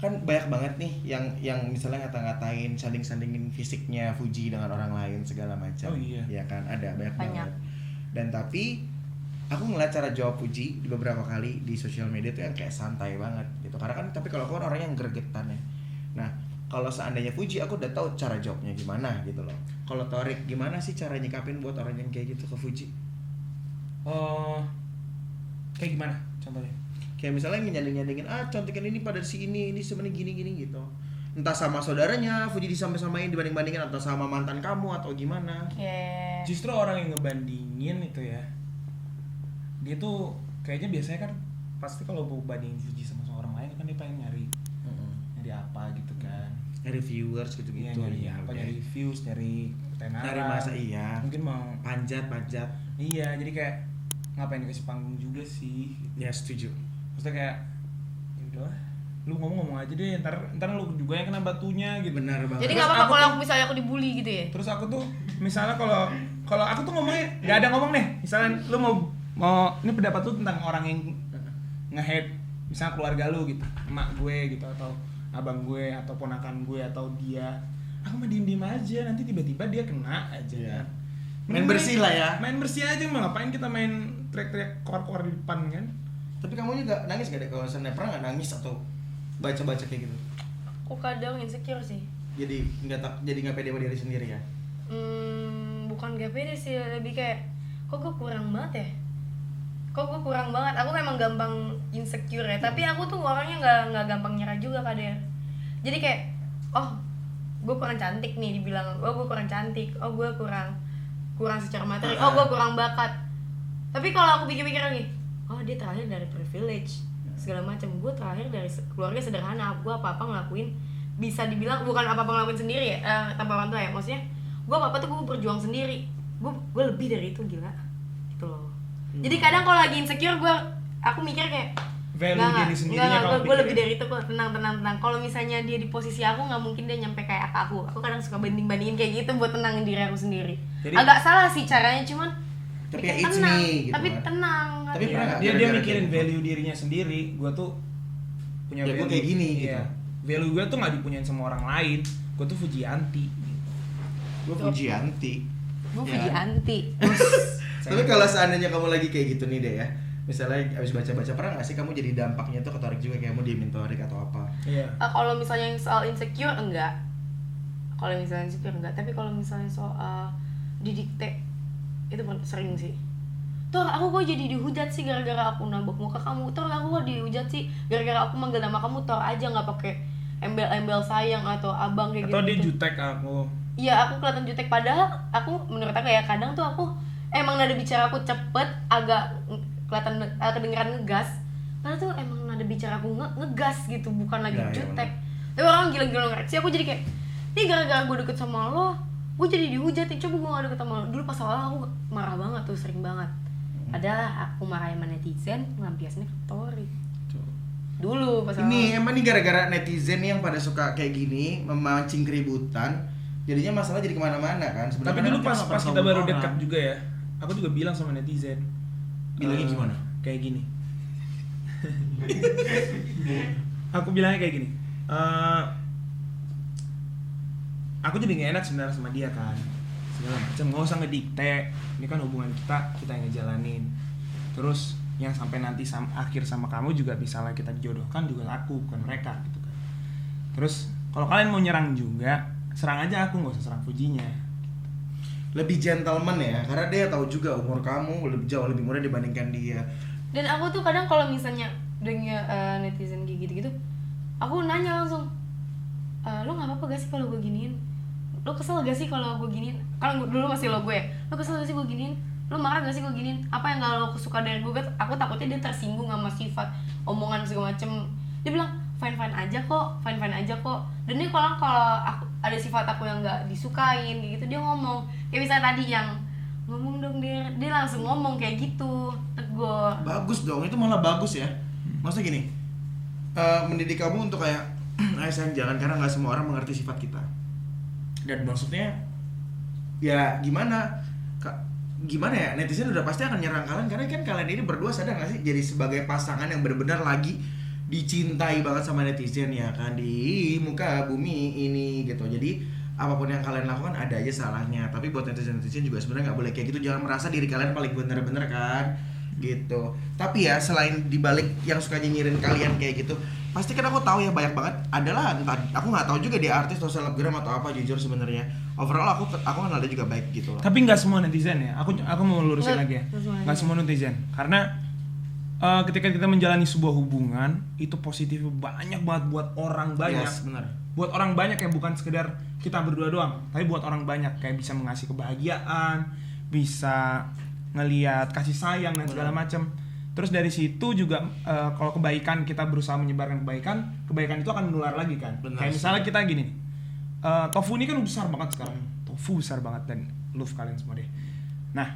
kan banyak banget nih yang misalnya ngata-ngatain, sanding-sandingin fisiknya Fuji dengan orang lain segala macam. Oh iya. Ya kan, ada banyak banget. Dan tapi aku ngeliat cara jawab Fuji di beberapa kali di sosial media tuh yang kayak santai banget gitu. Karena kan tapi kalau aku kan orangnya yang gregetan ya. Nah, kalau seandainya Fuji aku udah tahu cara jawabnya gimana gitu loh. Kalau Torik gimana sih cara nyikapin buat orang yang kayak gitu ke Fuji? Oh, kayak gimana contohnya? Kayak misalnya nyanding-nyandingin contekan ini pada si ini sebenarnya gini-gini gitu. Entah sama saudaranya Fuji disama-samain dibanding-bandingin atau sama mantan kamu atau gimana. Justru orang yang ngebandingin itu ya, dia tuh kayaknya biasanya kan pasti kalau mau bandingin Fuji sama orang lain kan dia pengen nyari apa gitu kan, Nyari viewers iya, gitu-gitu. nyari apa, nyari views, nyari ketenaran, Nyari masa iya. mungkin mau Panjat. iya, jadi kayak ngapain dikasih panggung juga sih gitu. Ya setuju. Maksudnya kayak ya udahlah, lu ngomong aja deh, ntar lu juga yang kena batunya gitu. Benar banget. Jadi Terus nggak apa-apa aku kalau tuh- aku misalnya aku dibully gitu ya. Terus aku tuh misalnya kalau aku tuh ngomongnya nggak ada ngomong deh, misalnya lu mau ini pendapat lu tentang orang yang nge-hate misalnya keluarga lu gitu, emak gue gitu atau abang gue atau ponakan gue atau dia, aku mah diem aja, nanti tiba-tiba dia kena aja. Iya. Kan. Main bersih lah ya. Main bersih aja, mau ngapain kita main teriak-teriak keluar-keluar di depan kan? Tapi kamu juga nangis gak deh kalau misalnya pernah nggak nangis atau baca-baca kayak gitu? Aku kadang insecure sih. Jadi nggak pede sama diri sendiri ya. Bukan gak pede sih, lebih kayak kok gue kurang banget ya. Aku memang gampang insecure ya, tapi aku tuh orangnya nggak gampang nyerah juga kadang. Jadi kayak gue kurang cantik nih, dibilang gue kurang cantik, gue kurang secara materi, gue kurang bakat. Tapi kalau aku pikir-pikir lagi, dia terakhir dari privilege segala macam, gue terakhir dari keluarga sederhana, gue apa ngelakuin bisa dibilang bukan apa ngelakuin sendiri ya, tanpa orang tua ya, maksudnya gue apa tuh gue berjuang sendiri, gue lebih dari itu, gila gitu loh. Jadi kadang kalau lagi insecure aku mikir kayak Value diri sendirinya kamu gue pikir. lebih dari itu kok, tenang. Kalau misalnya dia di posisi aku, nggak mungkin dia nyampe kayak aku kadang suka bandingin kayak gitu buat tenangin diri aku sendiri. Jadi- agak salah sih caranya, cuman Tapi bikin ya it's tenang, me gitu tapi kan. tenang. Tapi pernah nggak dia gara-gara mikirin kayak gitu? value dirinya sendiri. Gue tuh punya Ya, value gua kayak gini, iya. gitu. Value gue tuh nggak dipunyain sama orang lain. Gue tuh Fujianti gitu. Gue Fujianti. Gue Ya. Fuji anti. Tapi kalau seandainya kamu lagi kayak gitu nih deh ya, misalnya abis baca-baca, pernah nggak sih kamu jadi dampaknya tuh ke Torik juga, kayak kamu diemin Torik atau apa? Iya. Kalau misalnya yang soal insecure enggak. Tapi kalau misalnya soal didikte itu sering sih. Tor, aku kok jadi dihujat sih gara-gara aku nabok muka kamu. Tor, aku kok dihujat sih gara-gara aku manggil nama kamu Tor aja, nggak pakai embel-embel sayang atau abang kayak Atau gitu. dia jutek aku. Iya, aku kelihatan jutek, padahal menurut aku ya kadang tuh aku emang nada bicara aku cepet, agak kelihatan kedengeran ngegas. Karena tuh emang nada bicara aku ngegas gitu, bukan lagi Ya, ya, jutek. Tapi orang gila-gila ngereaksi, aku jadi kayak, ini gara-gara gue deket sama lo, gue jadi dihujat nih. Coba gue gak deket sama lo. Dulu pas awal aku marah banget tuh, sering banget. Adalah aku marah sama netizen, ngelampiasnya ke Torik. Dulu pas awal. Ini emang nih gara-gara netizen nih yang pada suka kayak gini memancing keributan, jadinya masalah jadi kemana-mana kan. Tapi Sebenarnya dulu kan pas nggak pernah kita baru ngomong dekat orang. juga ya, aku juga bilang sama netizen. Bilangnya gimana? Kayak gini. Aku bilangnya kayak gini. Aku jadi gak enak sebenarnya sama dia kan. Segala macam, nggak usah ngedikte. Ini kan hubungan kita yang ngejalanin. Terus yang sampai nanti akhir sama kamu juga misalnya kita dijodohkan juga aku, bukan mereka gitu kan. Terus kalau kalian mau nyerang juga, serang aja aku, nggak usah serang Fujinya. Lebih gentleman ya, karena dia tahu juga umur kamu jauh lebih muda dibandingkan dia. Dan aku tuh kadang kalau misalnya dengan netizen kayak gitu-gitu, aku nanya langsung, lo nggak apa-apa gak sih kalau gue giniin? Lo kesel gak sih kalau gue giniin? Kalau dulu masih lo gue, lo kesel gak sih gue giniin? Lo marah gak sih gue giniin? Apa yang gak lo suka dari gue? Aku takutnya dia tersinggung sama sifat omongan segala macem. Dia bilang fine aja kok. Dan dia kalau aku ada sifat aku yang nggak disukain gitu, dia ngomong kayak misalnya tadi yang ngomong dong, dia langsung ngomong kayak gitu, tegur. Bagus dong, itu malah bagus ya. Maksudnya gini, mendidik kamu untuk kayak ayo sayang jangan, karena nggak semua orang mengerti sifat kita. Dan maksudnya ya gimana ya, netizen udah pasti akan nyerang kalian karena kan kalian ini berdua sadar nggak sih jadi sebagai pasangan yang benar-benar lagi dicintai banget sama netizen ya kan, di muka bumi ini gitu. Jadi apapun yang kalian lakukan ada aja salahnya, tapi buat netizen juga sebenarnya nggak boleh kayak gitu. Jangan merasa diri kalian paling bener-bener kan. gitu. Tapi ya selain dibalik yang suka nyinyirin kalian kayak gitu, pasti kan aku tahu ya banyak banget adalah entah aku nggak tahu juga dia artis atau selebgram atau apa, jujur sebenarnya overall aku kenal dia juga baik gitu loh. Tapi nggak semua netizen ya. Aku mau lurusin Nggak, lagi ya. nggak semuanya. Nggak semua netizen. Karena ketika kita menjalani sebuah hubungan itu positif banyak banget buat orang banyak. Yes, benar. Buat orang banyak yang bukan sekedar kita berdua doang, tapi buat orang banyak kayak bisa mengasih kebahagiaan, bisa ngelihat kasih sayang dan segala macam. Terus dari situ juga kalau kebaikan kita berusaha menyebarkan kebaikan itu akan menular lagi kan. Benar Kayak sih. misalnya kita gini, tofu ini kan besar banget sekarang. Tofu besar banget dan love kalian semua deh. Nah,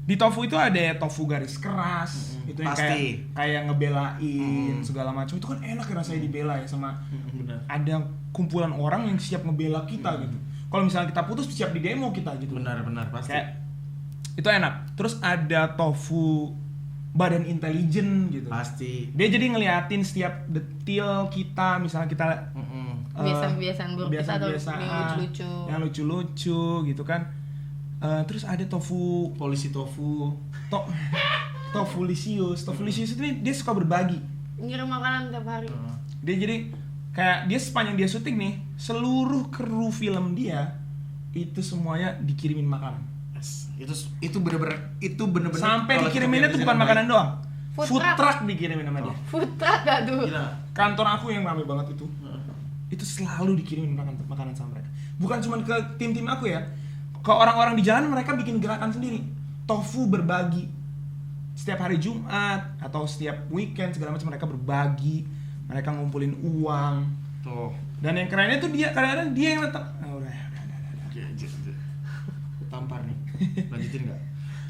di tofu itu ada tofu garis keras, itu yang Pasti. kayak ngebelain segala macam. Itu kan enak ya rasanya dibela ya sama Benar. ada kumpulan orang yang siap ngebela kita gitu. Kalau misalnya kita putus siap di demo kita gitu. Benar pasti. Kayak itu enak. Terus ada tofu badan intelijen gitu. Pasti. Dia jadi ngeliatin setiap detil kita, misalnya kita Kebiasaan-kebiasaan buruk kita atau kebiasaan-kebiasaan yang lucu-lucu. yang lucu-lucu gitu kan. Terus ada tofu Polisi tofu. Tofulisius itu dia suka berbagi. Ngirim makanan tiap hari. Dia jadi kayak dia sepanjang dia syuting nih, seluruh kru film dia itu semuanya dikirimin makanan. Yes. Itu bener-bener Sampai kalau dikiriminnya kita tuh bukan baik. makanan doang. Food Food truck. truck dikirimin sama dia. Food truck gak tuh? Gila. Kantor aku yang rame banget itu. Itu selalu dikirimin makanan sama mereka. Bukan cuma ke tim-tim aku ya. Ke orang-orang di jalan mereka bikin gerakan sendiri. Tofu berbagi. Setiap hari Jumat atau setiap weekend segala macam mereka berbagi. Mereka ngumpulin uang. Tuh. Dan yang kerennya tuh dia kadang-kadang dia yang letak. Udah. Tampar nih. Lanjutin nggak?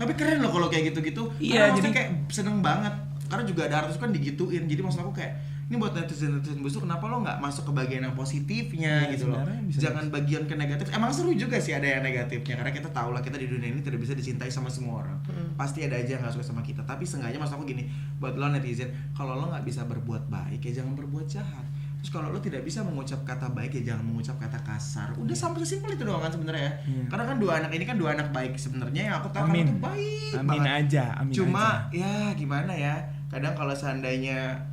Tapi keren loh kalau kayak gitu-gitu. Iya, Karena jadi maksudnya kayak seneng banget. Karena juga ada artis kan digituin. Jadi maksud aku kayak ini buat netizen busuk, kenapa lo nggak masuk ke bagian yang positifnya Ya, gitu loh. sebenarnya bisa Jangan bagian ke negatif. Emang seru juga sih ada yang negatifnya, karena kita tahu lah kita di dunia ini tidak bisa dicintai sama semua orang. Pasti ada aja yang nggak suka sama kita. Tapi seenggaknya maksud aku gini, buat lo netizen, kalau lo nggak bisa berbuat baik ya jangan berbuat jahat. Terus kalau lo tidak bisa mengucap kata baik ya jangan mengucap kata kasar. Udah sampai sesimpel itu doang kan sebenarnya ya. Karena kan dua anak ini kan dua anak baik sebenarnya yang aku tahu kan Amin. itu baik Amin banget. aja, amin Cuma aja. ya gimana ya, kadang kalau seandainya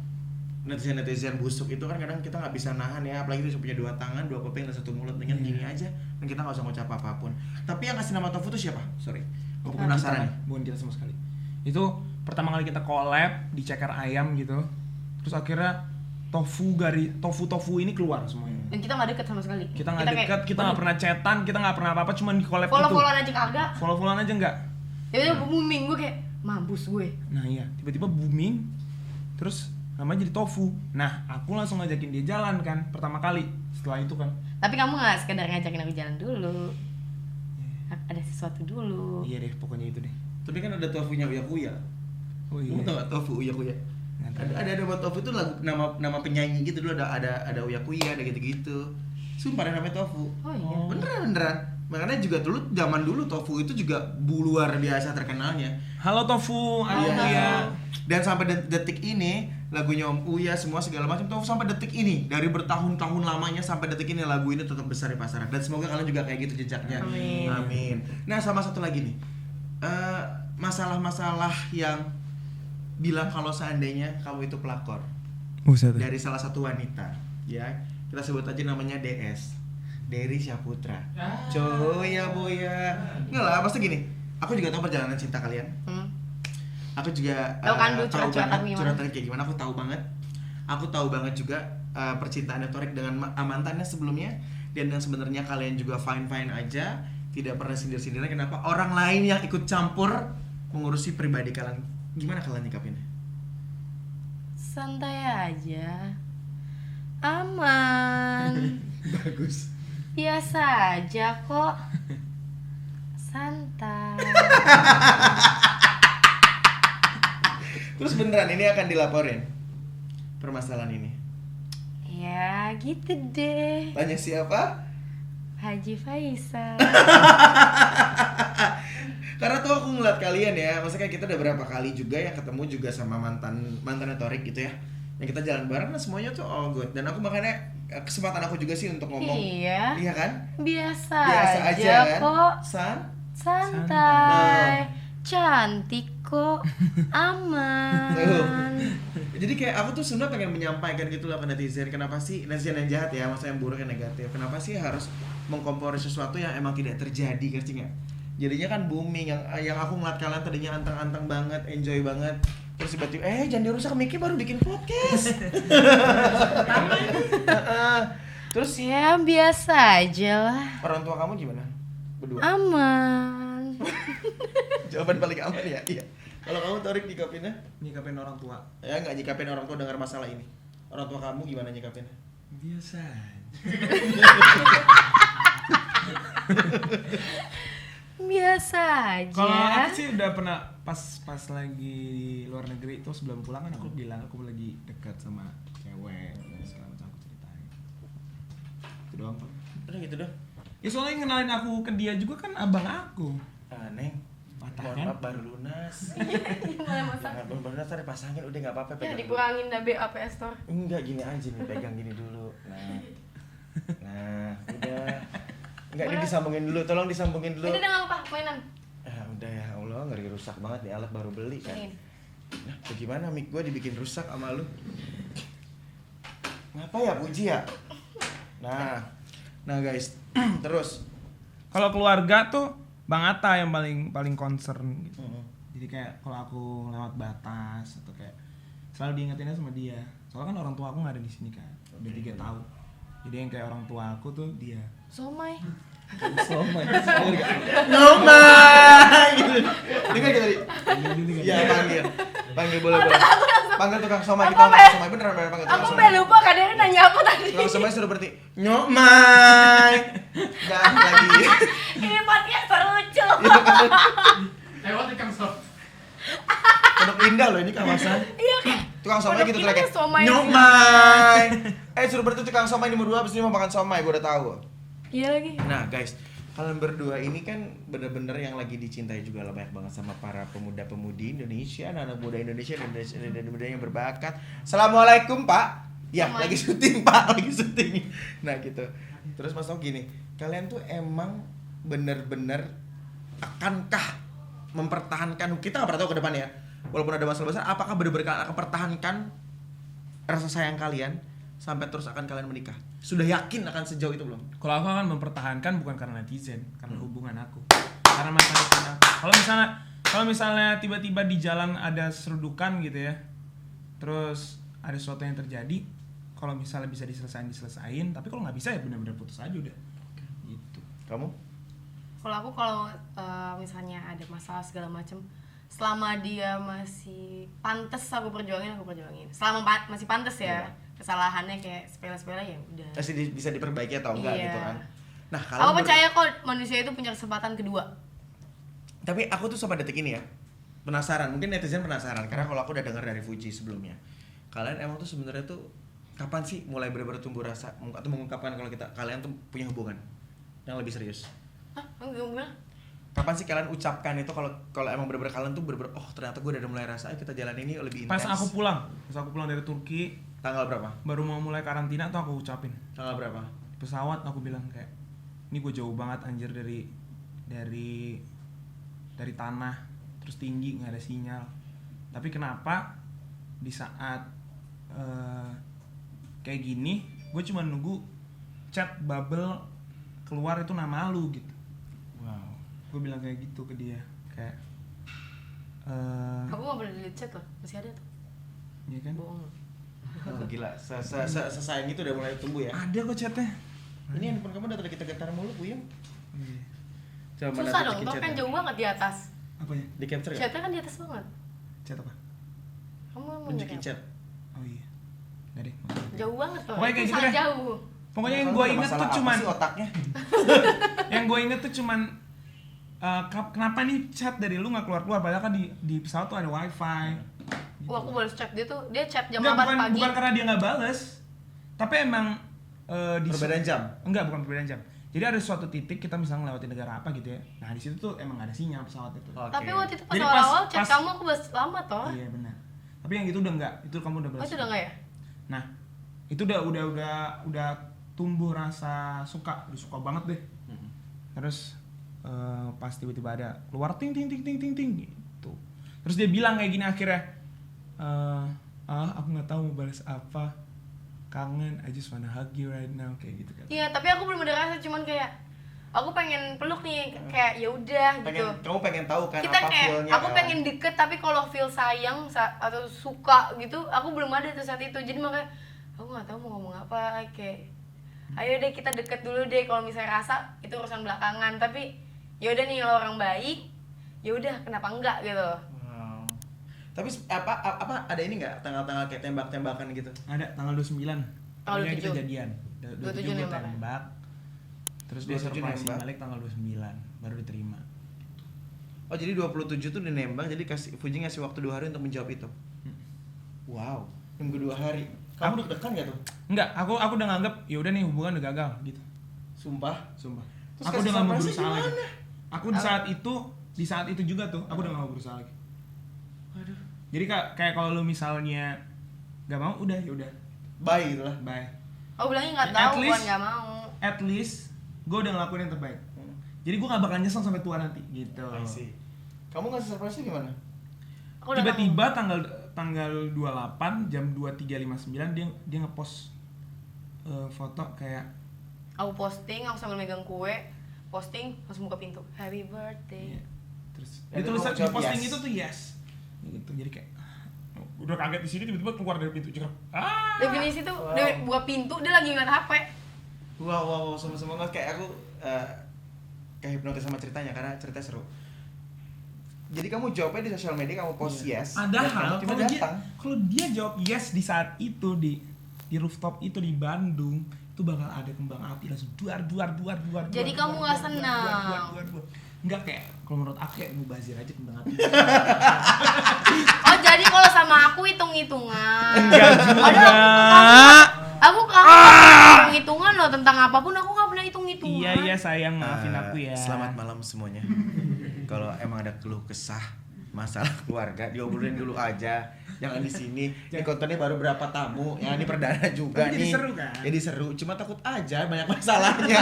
netizen busuk itu kan kadang kita nggak bisa nahan ya, apalagi kita punya dua tangan, dua kuping dan satu mulut, dengan gini aja dan kita nggak usah ngucap apapun. Tapi yang kasih nama tofu itu siapa? Sorry, aku penasaran nih. Bukan kita sama sekali. Itu pertama kali kita collab di Ceker Ayam gitu. Terus akhirnya tofu ini keluar semuanya. Dan kita gak deket sama sekali. Kita nggak dekat, kita nggak pernah chatan, kita nggak pernah apa-apa, cuma di collab itu. follow-followan aja kagak. Follow-followan aja enggak. Ya udah booming, gue kayak mampus gue. Nah iya, tiba-tiba booming, terus namanya jadi tofu. Nah, aku langsung ngajakin dia jalan kan, pertama kali. Setelah itu kan, Tapi kamu gak sekedar ngajakin aku jalan dulu. Ada sesuatu dulu. iya deh, pokoknya itu deh. Tapi kan ada tofunya Uya Kuya. Oh iya. Kamu tau gak tofu Uya Kuya? Nggak tahu. Ada buat tofu itu lagu nama penyanyi gitu dulu, ada Uya Kuya, ada gitu-gitu. Sumpah ada namanya tofu. Oh iya. Beneran. Makanya juga dulu zaman dulu tofu itu juga luar biasa terkenalnya. Halo tofu, halo Iya. Uya. Dan sampai detik ini lagunya Om Uya semua segala macam tofu sampai detik ini, dari bertahun-tahun lamanya sampai detik ini lagu ini tetap besar di pasaran. Dan semoga kalian juga kayak gitu jejaknya. Amin. Nah, sama satu lagi nih. Masalah-masalah yang bilang kalau seandainya kamu itu pelakor Buset. dari salah satu wanita, ya. Kita sebut aja namanya DS. Dery Syaputra. Coya boya. Enggak lah, pasti gini. Aku juga tahu perjalanan cinta kalian. Aku juga Tahu kan lu tahu curhat-curhatan banget gimana? curhatan kayak gimana. Aku tahu banget juga percintaannya Torik dengan mantannya sebelumnya, dan yang sebenarnya kalian juga fine aja, tidak pernah sindir-sindiran. Kenapa orang lain yang ikut campur mengurusi pribadi kalian? Gimana kalian nyikapinnya? Santai aja. Aman. Bagus. Biasa aja kok. Santai. Terus beneran ini akan dilaporin permasalahan ini? Ya gitu deh. Tanya siapa? Haji Faisal. Karena tuh aku ngeliat kalian ya, maksudnya kita udah berapa kali juga yang ketemu juga sama mantannya Torik gitu ya, yang kita jalan bareng, nah semuanya tuh all good. Dan aku makanya kesempatan aku juga sih untuk ngomong. Iya. Iya kan? Biasa Biasa aja kan? kok. San? Santai. cantik kok, aman. Jadi kayak aku tuh sebenarnya pengen menyampaikan gitu loh ke netizen. Kenapa sih netizen yang jahat ya, maksudnya yang buruk yang negatif. Kenapa sih harus mengkompori sesuatu yang emang tidak terjadi, ngerti nggak? Jadinya kan booming yang aku ngeliat kalian tadinya anteng-anteng banget, enjoy banget. Terus tiba-tiba jangan dirusak, Miki baru bikin podcast. Terus Ya biasa aja lah, orang tua kamu gimana? Berdua? aman. Jawaban paling aman ya? Iya. Kalau kamu Torik nyikapinnya? Nyikapin orang tua Ya nggak nyikapin orang tua dengar masalah ini. Orang tua kamu gimana nyikapinnya? biasa aja. Biasa aja. Kalau aku sih udah pernah pas lagi di luar negeri itu sebelum pulang kan aku bilang aku lagi dekat sama cewek dan segala macam aku ceritain. Itu doang kok. Udah gitu dong. Ya soalnya yang kenalin aku ke dia juga kan abang aku. Neng, Patah mohon kan? maaf baru lunas. Gimana masa? Jangan baru lunas tadi pasangin udah nggak apa-apa Ya pegang dulu. dikurangin dah BA PS Store. Enggak gini aja nih pegang gini dulu. Nah udah. Enggak ini disambungin dulu, tolong disambungin dulu. Ini udah nggak apa mainan. Udah ya Allah ngeri rusak banget nih alat baru beli kan. Ini. Nah, bagaimana mic gue dibikin rusak sama lu? Ngapa ya Puji ya? Nah guys, terus. Kalau keluarga tuh Bang Atta yang paling concern gitu. Jadi kayak kalau aku lewat batas atau kayak selalu diingetinnya sama dia. Soalnya kan orang tua aku nggak ada di sini kan. Udah 3 tahun. Jadi yang kayak orang tua aku tuh dia. Somai. Somai. Nomai. Dengar kita tadi. Iya panggil boleh. Panggil tukang somai kita ngomong somai beneran panggil tukang Aku somai. sampai lupa kadang nanya apa tadi. Tukang somai suruh berhenti. Nyomai. Dan lagi. Ini podcast lucu. What Kang Sob? Pondok Indah loh ini kawasan. Iya kan? Tukang somai gitu Pondok lagi. Indah somai. Nyomai. Suruh berhenti tukang somai nomor 2 abis ini mau makan somai, gue udah tahu. Iya lagi. Nah guys, kalian berdua ini kan bener-bener yang lagi dicintai juga lah banyak banget sama para pemuda-pemudi Indonesia, anak muda Indonesia dan muda yang berbakat. Assalamualaikum Pak. Ya lagi syuting Pak, lagi syuting. Nah gitu. Terus Mas Ogi nih, kalian tuh emang bener-bener akankah mempertahankan, kita nggak pernah tahu ke depan ya, walaupun ada masalah besar, apakah bener-bener akan mempertahankan rasa sayang kalian sampai terus akan kalian menikah? Sudah yakin akan sejauh itu belum? Kalau aku akan mempertahankan bukan karena netizen, karena hubungan aku. Karena masalah kalau misalnya tiba-tiba di jalan ada serudukan gitu ya, terus ada sesuatu yang terjadi, kalau misalnya bisa diselesain, tapi kalau nggak bisa ya benar-benar putus aja udah. Gitu. Kamu? Kalau misalnya ada masalah segala macam, selama dia masih pantas aku perjuangin. Selama masih pantas ya. Iya. Kesalahannya kayak sepele-sepele ya udah. Masih bisa diperbaiki atau enggak Iya. gitu kan? Nah Aku percaya kok manusia itu punya kesempatan kedua. Tapi aku tuh sampai detik ini ya penasaran, mungkin netizen penasaran karena kalau aku udah dengar dari Fuji sebelumnya, kalian emang tuh sebenarnya tuh kapan sih mulai benar-benar tumbuh rasa atau mengungkapkan kalau kalian tuh punya hubungan yang lebih serius? Hah? Gimana? Kapan sih kalian ucapkan itu kalau emang benar-benar kalian tuh benar-benar ternyata gue udah mulai rasa kita jalan ini lebih intens. Pas aku pulang dari Turki, Tanggal berapa? baru mau mulai karantina tuh aku ucapin. Tanggal berapa? Di pesawat aku bilang kayak, ini gue jauh banget anjir dari tanah, terus tinggi nggak ada sinyal. Tapi kenapa di saat kayak gini, gue cuma nunggu chat bubble keluar itu nama lu gitu. Wow. Gue bilang kayak gitu ke dia, kayak Aku nggak boleh delete chat loh, masih ada tuh. ya kan? Bohong. Oh, gila, sesayang itu udah mulai tumbuh ya. Ada kok chatnya. Ini handphone kamu udah kita getar mulu, Puyeng. Iya. Coba mana Susah dong, tunjukin toh kan chatnya. jauh banget di atas. Apanya? Di capture ya? Chatnya kan di atas banget. Chat apa? Kamu mau Tunjukin nyari chat. Oh iya. Nggak deh. apa? Jauh banget loh. Pokoknya kayak Itu gitu sangat deh. jauh. Pokoknya yang Kalau gue ada inget masalah tuh apa cuman sih otaknya. yang gue inget tuh cuman kenapa nih chat dari lu nggak keluar padahal kan di pesawat tuh ada wifi. Gitu. Wah, aku balas chat dia tuh, dia chat jam Nggak, 8 pagi. bukan karena dia nggak bales, tapi emang Perbedaan jam. Enggak, bukan perbedaan jam. Jadi ada suatu titik kita misalnya ngelewatin negara apa gitu ya. Nah di situ tuh emang ada sinyal pesawat itu. Oke. Tapi waktu itu pas Jadi awal-awal chat pas- kamu aku balas lama toh. Iya benar. Tapi yang itu udah enggak, itu kamu udah Oh, balas. itu udah enggak ya? Nah itu udah tumbuh rasa suka, udah suka banget deh. Terus pas tiba-tiba ada keluar ting ting ting ting ting ting Terus dia bilang kayak gini akhirnya, aku nggak tahu mau balas apa, kangen, I just wanna hug you right now, kayak gitu kan. Iya, tapi aku belum ada rasa, cuman kayak aku pengen peluk nih, kayak ya udah gitu. Kamu pengen tahu kan Kita apa kayak feel-nya aku kan? pengen deket, tapi kalau feel sayang atau suka gitu, aku belum ada tuh saat itu. Jadi makanya aku nggak tahu mau ngomong apa, kayak ayo deh kita deket dulu deh, kalau misalnya rasa itu urusan belakangan, tapi ya udah nih lo orang baik, ya udah kenapa enggak gitu. Wow. Tapi apa ada ini nggak tanggal-tanggal kayak tembak-tembakan gitu? Ada tanggal 29. Tanggal Pokoknya kita 27. jadian. 27 gue nembak. tembak. Terus dia 27 surprise nembak. balik tanggal 29 baru diterima. Oh jadi 27 tuh dinembang, jadi Fuji ngasih waktu 2 hari untuk menjawab itu. Wow, nunggu 2 hari. Kamu deg-degan gak tuh? Enggak, aku udah nganggep ya udah nih hubungan udah gagal gitu. Sumpah. Terus Terus aku kasih udah gak mau surprise-nya berusaha lagi. gimana? Aku di saat itu juga tuh aku udah gak mau berusaha lagi. Waduh. Jadi kayak kalau lu misalnya gak mau, udah ya udah, Bye gitu lah. bye. Aku bilangnya nggak At tahu, bukan least- nggak mau. At least gue udah ngelakuin yang terbaik. Jadi gue gak bakal nyesel sampai tua nanti gitu. I see. Kamu ngasih surprise-nya gimana? Aku udah nggak Tiba-tiba tanggal 28 jam 23.59 dia ngepost foto kayak mau. Aku posting, aku sambil megang kue, posting langsung buka pintu, happy birthday. ya, terus Ya, dia tulisan dia mau di posting jawab itu tuh yes. Gitu. Jadi kayak udah kaget di sini tiba-tiba keluar dari pintu cekrek. Definisi tuh Wow. dia buka pintu, dia lagi ngeliat HP. Wow, sama-sama kayak aku kayak hipnotis sama ceritanya karena cerita seru. Jadi kamu jawabnya di sosial media, kamu post yes. dan Padahal kamu tiba datang. kalau dia jawab yes di saat itu di rooftop itu di Bandung, itu bakal ada kembang api langsung duar. Jadi kamu nggak senang? Enggak, kayak kalau menurut aku kayak mubazir aja kembang api. Oh jadi kalau sama aku hitung-hitungan. Enggak juga. Aku hitung-hitungan loh, tentang apapun aku nggak pernah hitung-hitungan. Iya sayang, maafin aku ya. Selamat malam semuanya. Kalau emang ada keluh kesah masalah keluarga diobrolin dulu aja, jangan di sini. Ini kontennya baru berapa tamu, ya ini perdana juga Tapi nih. jadi seru kan? Jadi seru, cuma takut aja banyak masalahnya.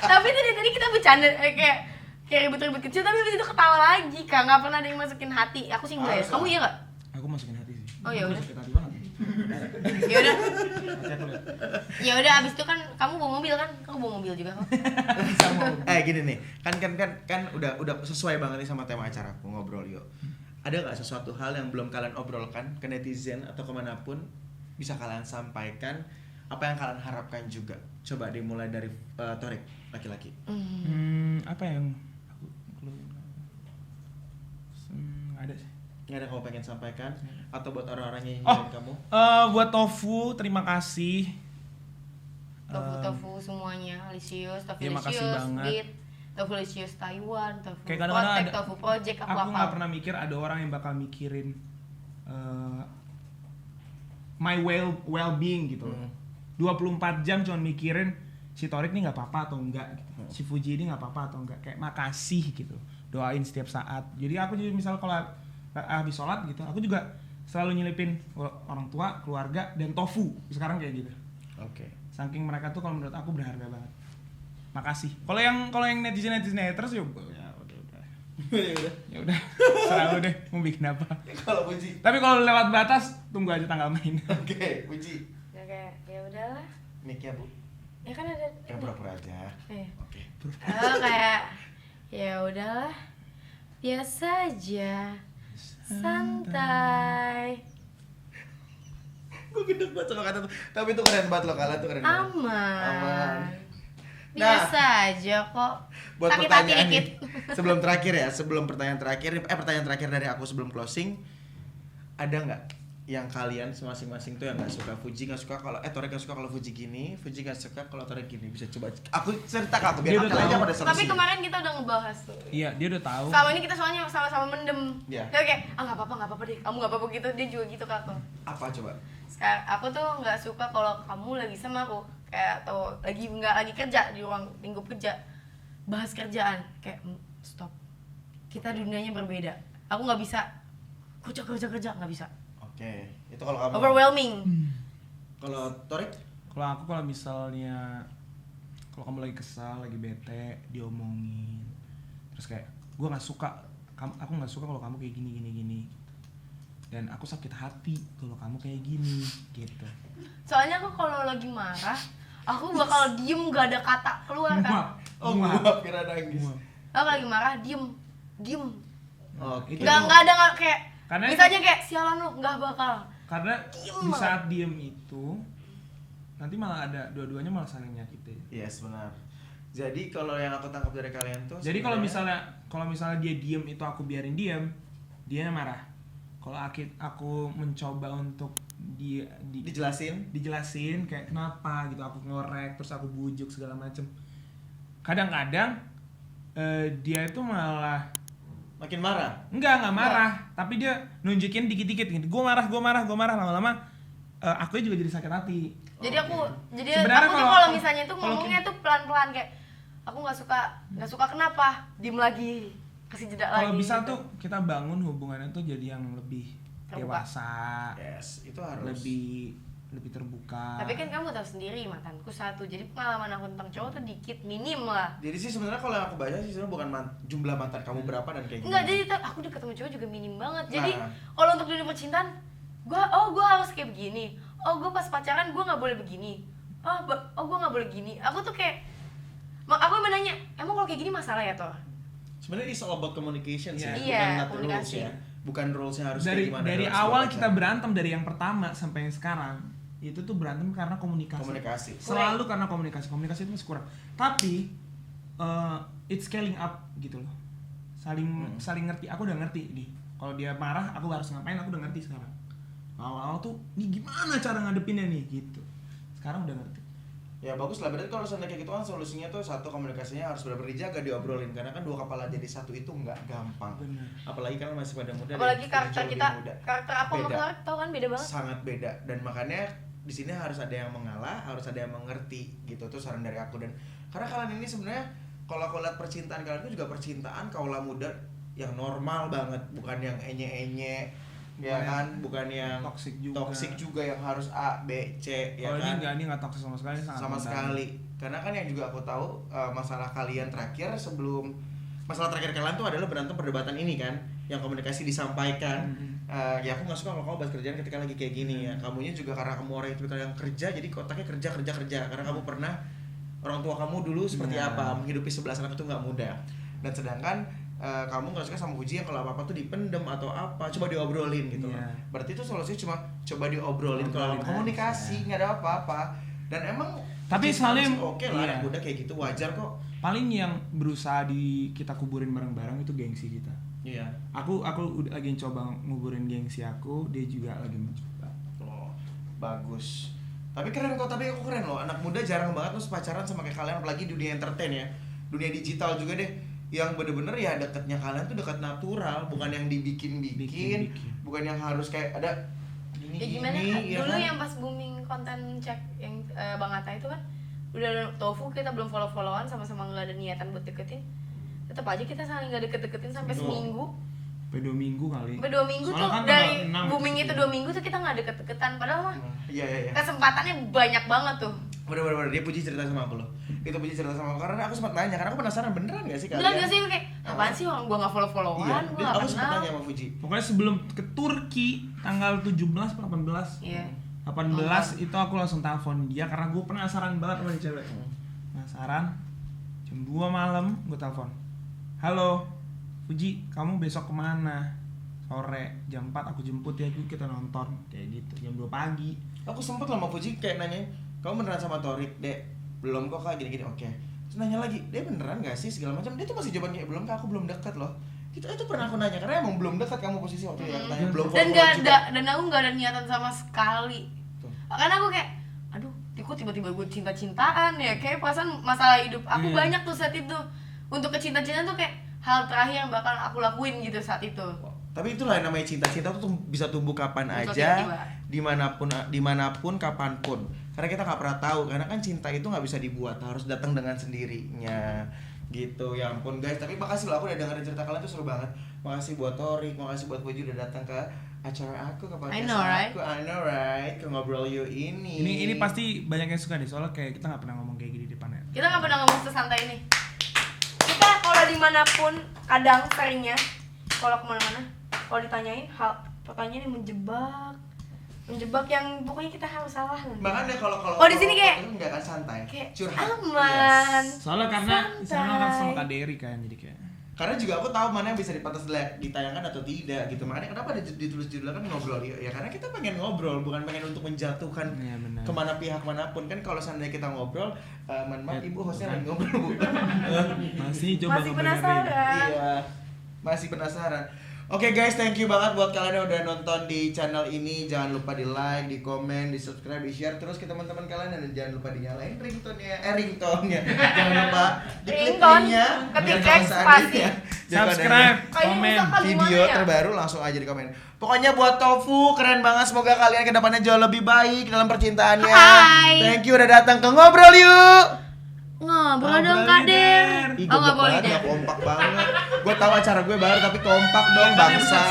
Tapi tadi kita bercanda kayak ribut-ribut kecil, tapi abis itu ketawa lagi, Kak. Nggak pernah ada yang masukin hati. Aku sih enggak ya. Harus Kamu lah. iya nggak? Aku masukin hati sih. Oh, ya Aku udah. masukin hati banget. Ya udah. Hati aku liat. Ya udah, abis itu kan kamu bawa mobil kan? Kamu bawa mobil juga kok. Gini nih, kan udah sesuai banget nih sama tema acaraku ngobrol yuk. Ada nggak sesuatu hal yang belum kalian obrolkan ke netizen atau kemanapun bisa kalian sampaikan apa yang kalian harapkan juga? Coba dimulai dari Torik, laki-laki. Apa yang aku ada sih. Nggak ada yang kamu pengen sampaikan atau buat orang-orang yang Oh, ingin kamu? buat Tofu, terima kasih. Tofu semuanya, Licious, Tofu Ya, makasih Licious, banget. Dit, Tofu Licious Taiwan, Tofu Kayak kadang-kadang Protect, ada- Tofu Project, Aku apa. nggak pernah mikir ada orang yang bakal mikirin my well-being gitu. 24 jam cuma mikirin si Torik nih nggak apa-apa atau enggak gitu. Si Fuji ini nggak apa-apa atau enggak, kayak makasih gitu, doain setiap saat. Jadi aku jadi misal kalau habis sholat gitu, aku juga selalu nyelipin orang tua, keluarga, dan Tofu sekarang kayak gitu. Oke. Saking mereka tuh kalau menurut aku berharga banget. Makasih. Kalau yang netizen terus ya udah. Ya udah. Serah lu deh mau bikin apa. Kalau Puji. Tapi kalau lewat batas tunggu aja tanggal main. Oke, Puji. Ya kayak ya udahlah. Mic-nya Bu. Ya kan ada. Yang pura-pura aja. Oke. Oh kayak ya udahlah. Biasa aja. Santai. Gue gede banget sama kata tuh. Tapi itu keren banget loh, kalian tuh keren banget. Aman. Nah, Biasa aja kok. buat Sakit hati pertanyaan dikit. nih, sebelum terakhir ya, pertanyaan terakhir dari aku sebelum closing, ada nggak yang kalian masing-masing tuh yang nggak suka? Fuji nggak suka kalau Torik nggak suka kalau Fuji gini, Fuji nggak suka kalau Torik gini. Bisa coba aku cerita ke aku biar Dia udah kalian aja tahu. pada solusi. Tapi kemarin kita udah ngebahas tuh. Iya, dia udah tahu. Selama ini kita soalnya sama-sama mendem. Iya. Dia kayak, nggak apa-apa deh. Kamu nggak apa-apa gitu. Dia juga gitu ke aku. Apa coba? Sekarang aku tuh nggak suka kalau kamu lagi sama aku kayak atau lagi kerja di ruang lingkup kerja bahas kerjaan kayak stop, kita dunianya berbeda. Aku nggak bisa kerja nggak bisa. Oke, itu kalau kamu. Overwhelming. Kalau Torik? Kalau misalnya kamu lagi kesal, lagi bete, diomongin, terus kayak gue nggak suka aku nggak suka kalau kamu kayak gini dan aku sakit hati kalau kamu kayak gini gitu. Soalnya aku kalau lagi marah, aku bakal diem gak ada kata keluar kan. Gua kira nangis. Aku lagi marah diem. Oke. Nggak ada kayak Karena misalnya kayak sialan lu nggak bakal. Karena Diem di saat diem itu nanti malah ada dua-duanya malah saling nyakitin. Yes, benar. Jadi kalau yang aku tangkap dari kalian tuh Jadi kalau sebenarnya- misalnya dia diem itu aku biarin diem, dia marah. Kalau aku mencoba untuk dijelasin kayak kenapa gitu, aku ngorek terus aku bujuk segala macem. Kadang-kadang dia itu malah makin marah. nggak marah, tapi dia nunjukin dikit-dikit gitu. Gue marah, lama-lama aku juga jadi sakit hati. Jadi aku Sebenarnya tuh kalau misalnya tuh ngomongnya tuh pelan-pelan kayak aku nggak suka kenapa, diem lagi, kasih jeda lagi. Kalau bisa gitu. tuh kita bangun hubungannya tuh jadi yang lebih Terbuka. dewasa, Yes, itu harus. lebih terbuka. Tapi kan kamu tahu sendiri mantanku satu, jadi pengalaman aku tentang cowok tuh dikit, minim lah. Jadi sih sebenarnya kalau yang aku baca sih sebenarnya bukan jumlah mantan kamu berapa dan kayak Enggak, gimana. jadi aku deket sama cowok juga minim banget. Jadi Nah. kalau untuk dunia percintaan, gua harus kayak begini. Gua pas pacaran gua nggak boleh begini. Gua nggak boleh gini. Aku tuh kayak, aku menanya, emang kalau kayak gini masalah ya toh? Sebenarnya it's all about communication sih, Iya. bukan Iya, not rules komunikasi. ya. Bukan rulesnya harus dari kayak gimana. dari dalam awal sebuah kita pacaran. berantem dari yang pertama sampai yang sekarang itu tuh berantem karena Komunikasi. selalu karena komunikasi itu masih kurang, tapi it's scaling up gitu loh, saling ngerti. Aku udah ngerti nih kalau dia marah aku harus ngapain, aku udah ngerti sekarang. Awal-awal tuh nih gimana cara ngadepinnya nih gitu, sekarang udah ngerti. Ya bagus lah, berarti kalau misalnya kayak gitu kan solusinya tuh satu, komunikasinya harus benar-benar dijaga, diobrolin, karena kan dua kepala jadi satu itu nggak gampang. Benar. Apalagi kan masih pada muda. Apalagi dan karakter jauh lebih kita, muda. karakter aku sama Beda. Clark tau kan beda banget. Sangat beda, dan makanya di sini harus ada yang mengalah, harus ada yang mengerti gitu. Tuh saran dari aku. Dan karena kalian ini sebenarnya kalau aku lihat percintaan kalian itu juga percintaan kaula muda yang normal banget, bukan yang enye-enye ya kan, bukan yang toxic juga yang harus A, B, C ya Kalau kan. ini nggak toxic sama sekali, sangat Sama membantu. sekali. Karena kan yang juga aku tahu masalah kalian terakhir masalah terakhir kalian tuh adalah berantem perdebatan ini kan, yang komunikasi disampaikan. Ya aku nggak suka kalau kamu bahas kerjaan ketika lagi kayak gini ya. Kamunya juga karena kamu orang itu yang kerja, jadi otaknya kerja. Karena kamu pernah orang tua kamu dulu seperti apa, menghidupi 11 anak itu nggak mudah. Dan sedangkan kamu nggak suka sama Fuji yang kalau apa-apa tuh dipendem atau apa, coba diobrolin gitu loh. Berarti itu solusinya cuma coba diobrolin, kalau komunikasi nggak ada apa-apa. Dan emang tapi selalu oke lah, anak muda kayak gitu wajar kok. Paling yang berusaha kita kuburin bareng-bareng itu gengsi kita. Iya. Aku udah lagi coba nguburin gengsi aku, dia juga lagi mencoba. Oh, bagus. Tapi keren kok, tapi aku keren loh. Anak muda jarang banget terus pacaran sama kayak kalian, apalagi di dunia entertain ya. Dunia digital juga deh. Yang bener-bener ya dekatnya kalian tuh dekat natural, bukan yang dibikin-bikin, bukan yang harus kayak ada gini Ya gimana gini, ya dulu kan? yang pas booming konten cek yang Bang Atta itu kan udah ada tofu, kita belum follow-followan, sama-sama nggak ada niatan buat deketin, tetap aja kita saling nggak deket-deketin sampai Betul. seminggu. Sampai 2 minggu kali. Sampai 2 minggu Soalnya tuh kan dari tanggal 6 booming itu gitu. 2 minggu tuh kita nggak deket-deketan, padahal mah Iya. kesempatannya banyak banget tuh. Bener-bener dia Puji cerita sama aku loh. Itu Puji cerita sama aku karena aku sempat nanya, karena aku penasaran beneran gak sih kalian? Beneran gak sih kayak apaan sih orang gua nggak follow-followan, Iya, gua nggak aku sempat kenal. nanya sama Fuji. Pokoknya sebelum ke Turki tanggal 17 atau 18. Iya. 18 itu aku langsung telepon dia karena gue penasaran banget sama nih cewek. Penasaran. Jam 2 malam gue telepon. Halo, Fuji, kamu besok kemana? Sore, jam 4 aku jemput ya, kita nonton. Kayak gitu, jam 2 pagi. Aku sempet lah sama Fuji kayak nanya, kamu beneran sama Torik, Dek? Belum kok kak, gini-gini, oke. Terus nanya lagi, dia beneran gak sih segala macam? Dia tuh masih jawaban kayak belum kak, aku belum dekat loh. Itu pernah aku nanya karena emang belum dekat kamu posisi waktu yang tanya belum Dan follow juga. dan aku nggak ada niatan sama sekali. Tuh. Karena aku kayak, aduh, kok tiba-tiba gue cinta-cintaan ya, kayak perasaan masalah hidup aku banyak tuh saat itu. Untuk kecinta-cintaan tuh kayak hal terakhir yang bakal aku lakuin gitu saat itu. Tapi itulah yang namanya cinta. Cinta tuh bisa tumbuh kapan Betul, aja, tiba-tiba. dimanapun, kapanpun. Karena kita nggak pernah tahu. Karena kan cinta itu nggak bisa dibuat, harus datang dengan sendirinya. Gitu, ya ampun guys. Tapi makasih loh, aku udah dengerin cerita kalian tuh seru banget. Makasih buat Torik, makasih buat Puji udah datang ke acara aku, ke podcast I know, right? aku. I know right, ke ngobrol you ini. Ini pasti banyak yang suka nih, soalnya kayak kita nggak pernah ngomong kayak gini di depannya. Kita nggak pernah ngomong sesantai ini. Kita kalau dimanapun, kadang seringnya kalau kemana-mana kalau ditanyain hal pertanyaan yang menjebak yang pokoknya kita harus salah nanti. Makanya kalau Oh, di sini kayak enggak kan santai. kayak Curhat. aman. Soalnya karena di sana kan sama Santai. Kak Dery kan, jadi kayak Karena juga aku tahu mana yang bisa dipantas ditayangkan atau tidak gitu. Makanya kenapa ada ditulis judulnya kan ngobrol ya karena kita pengen ngobrol bukan pengen untuk menjatuhkan Iya, benar. kemana pihak manapun kan kalau seandainya kita ngobrol, maaf Ya, ibu hostnya bukan. lagi ngobrol bukan? masih coba Masih ngebenerin. penasaran. Iya, masih penasaran. Oke guys, thank you banget buat kalian yang udah nonton di channel ini. Jangan lupa di like, di komen, di subscribe, di share terus ke teman-teman kalian dan jangan lupa dinyalain ringtone-nya. Jangan lupa diklik Ringtone, linknya. ketik biar kalau X, seandainya Subscribe, Kayaknya komen. misalkan video gimana ya? terbaru langsung aja di komen. Pokoknya buat Tofu keren banget, semoga kalian kedepannya jauh lebih baik dalam percintaannya. Hai. Thank you udah datang ke Ngobrol Yuk. Ngobrol dong Ngobrol Kak nih, Der. Ih, Oh nggak goblok boleh banget, deh. nggak kompak banget. Gue tahu acara gue baru tapi kompak dong Kan bangsa. episode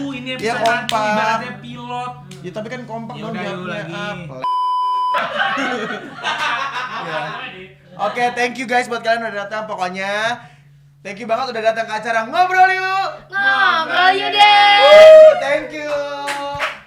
1, ini Iya, episode 1 kompak. ibaratnya pilot. Ya tapi kan kompak Ya dong udah, yuk jawabnya. lagi. Ya. Oke, thank you guys buat kalian udah datang. Pokoknya thank you banget udah datang ke acara Ngobrol Yuk. Ngobrol yuk deh. Thank you.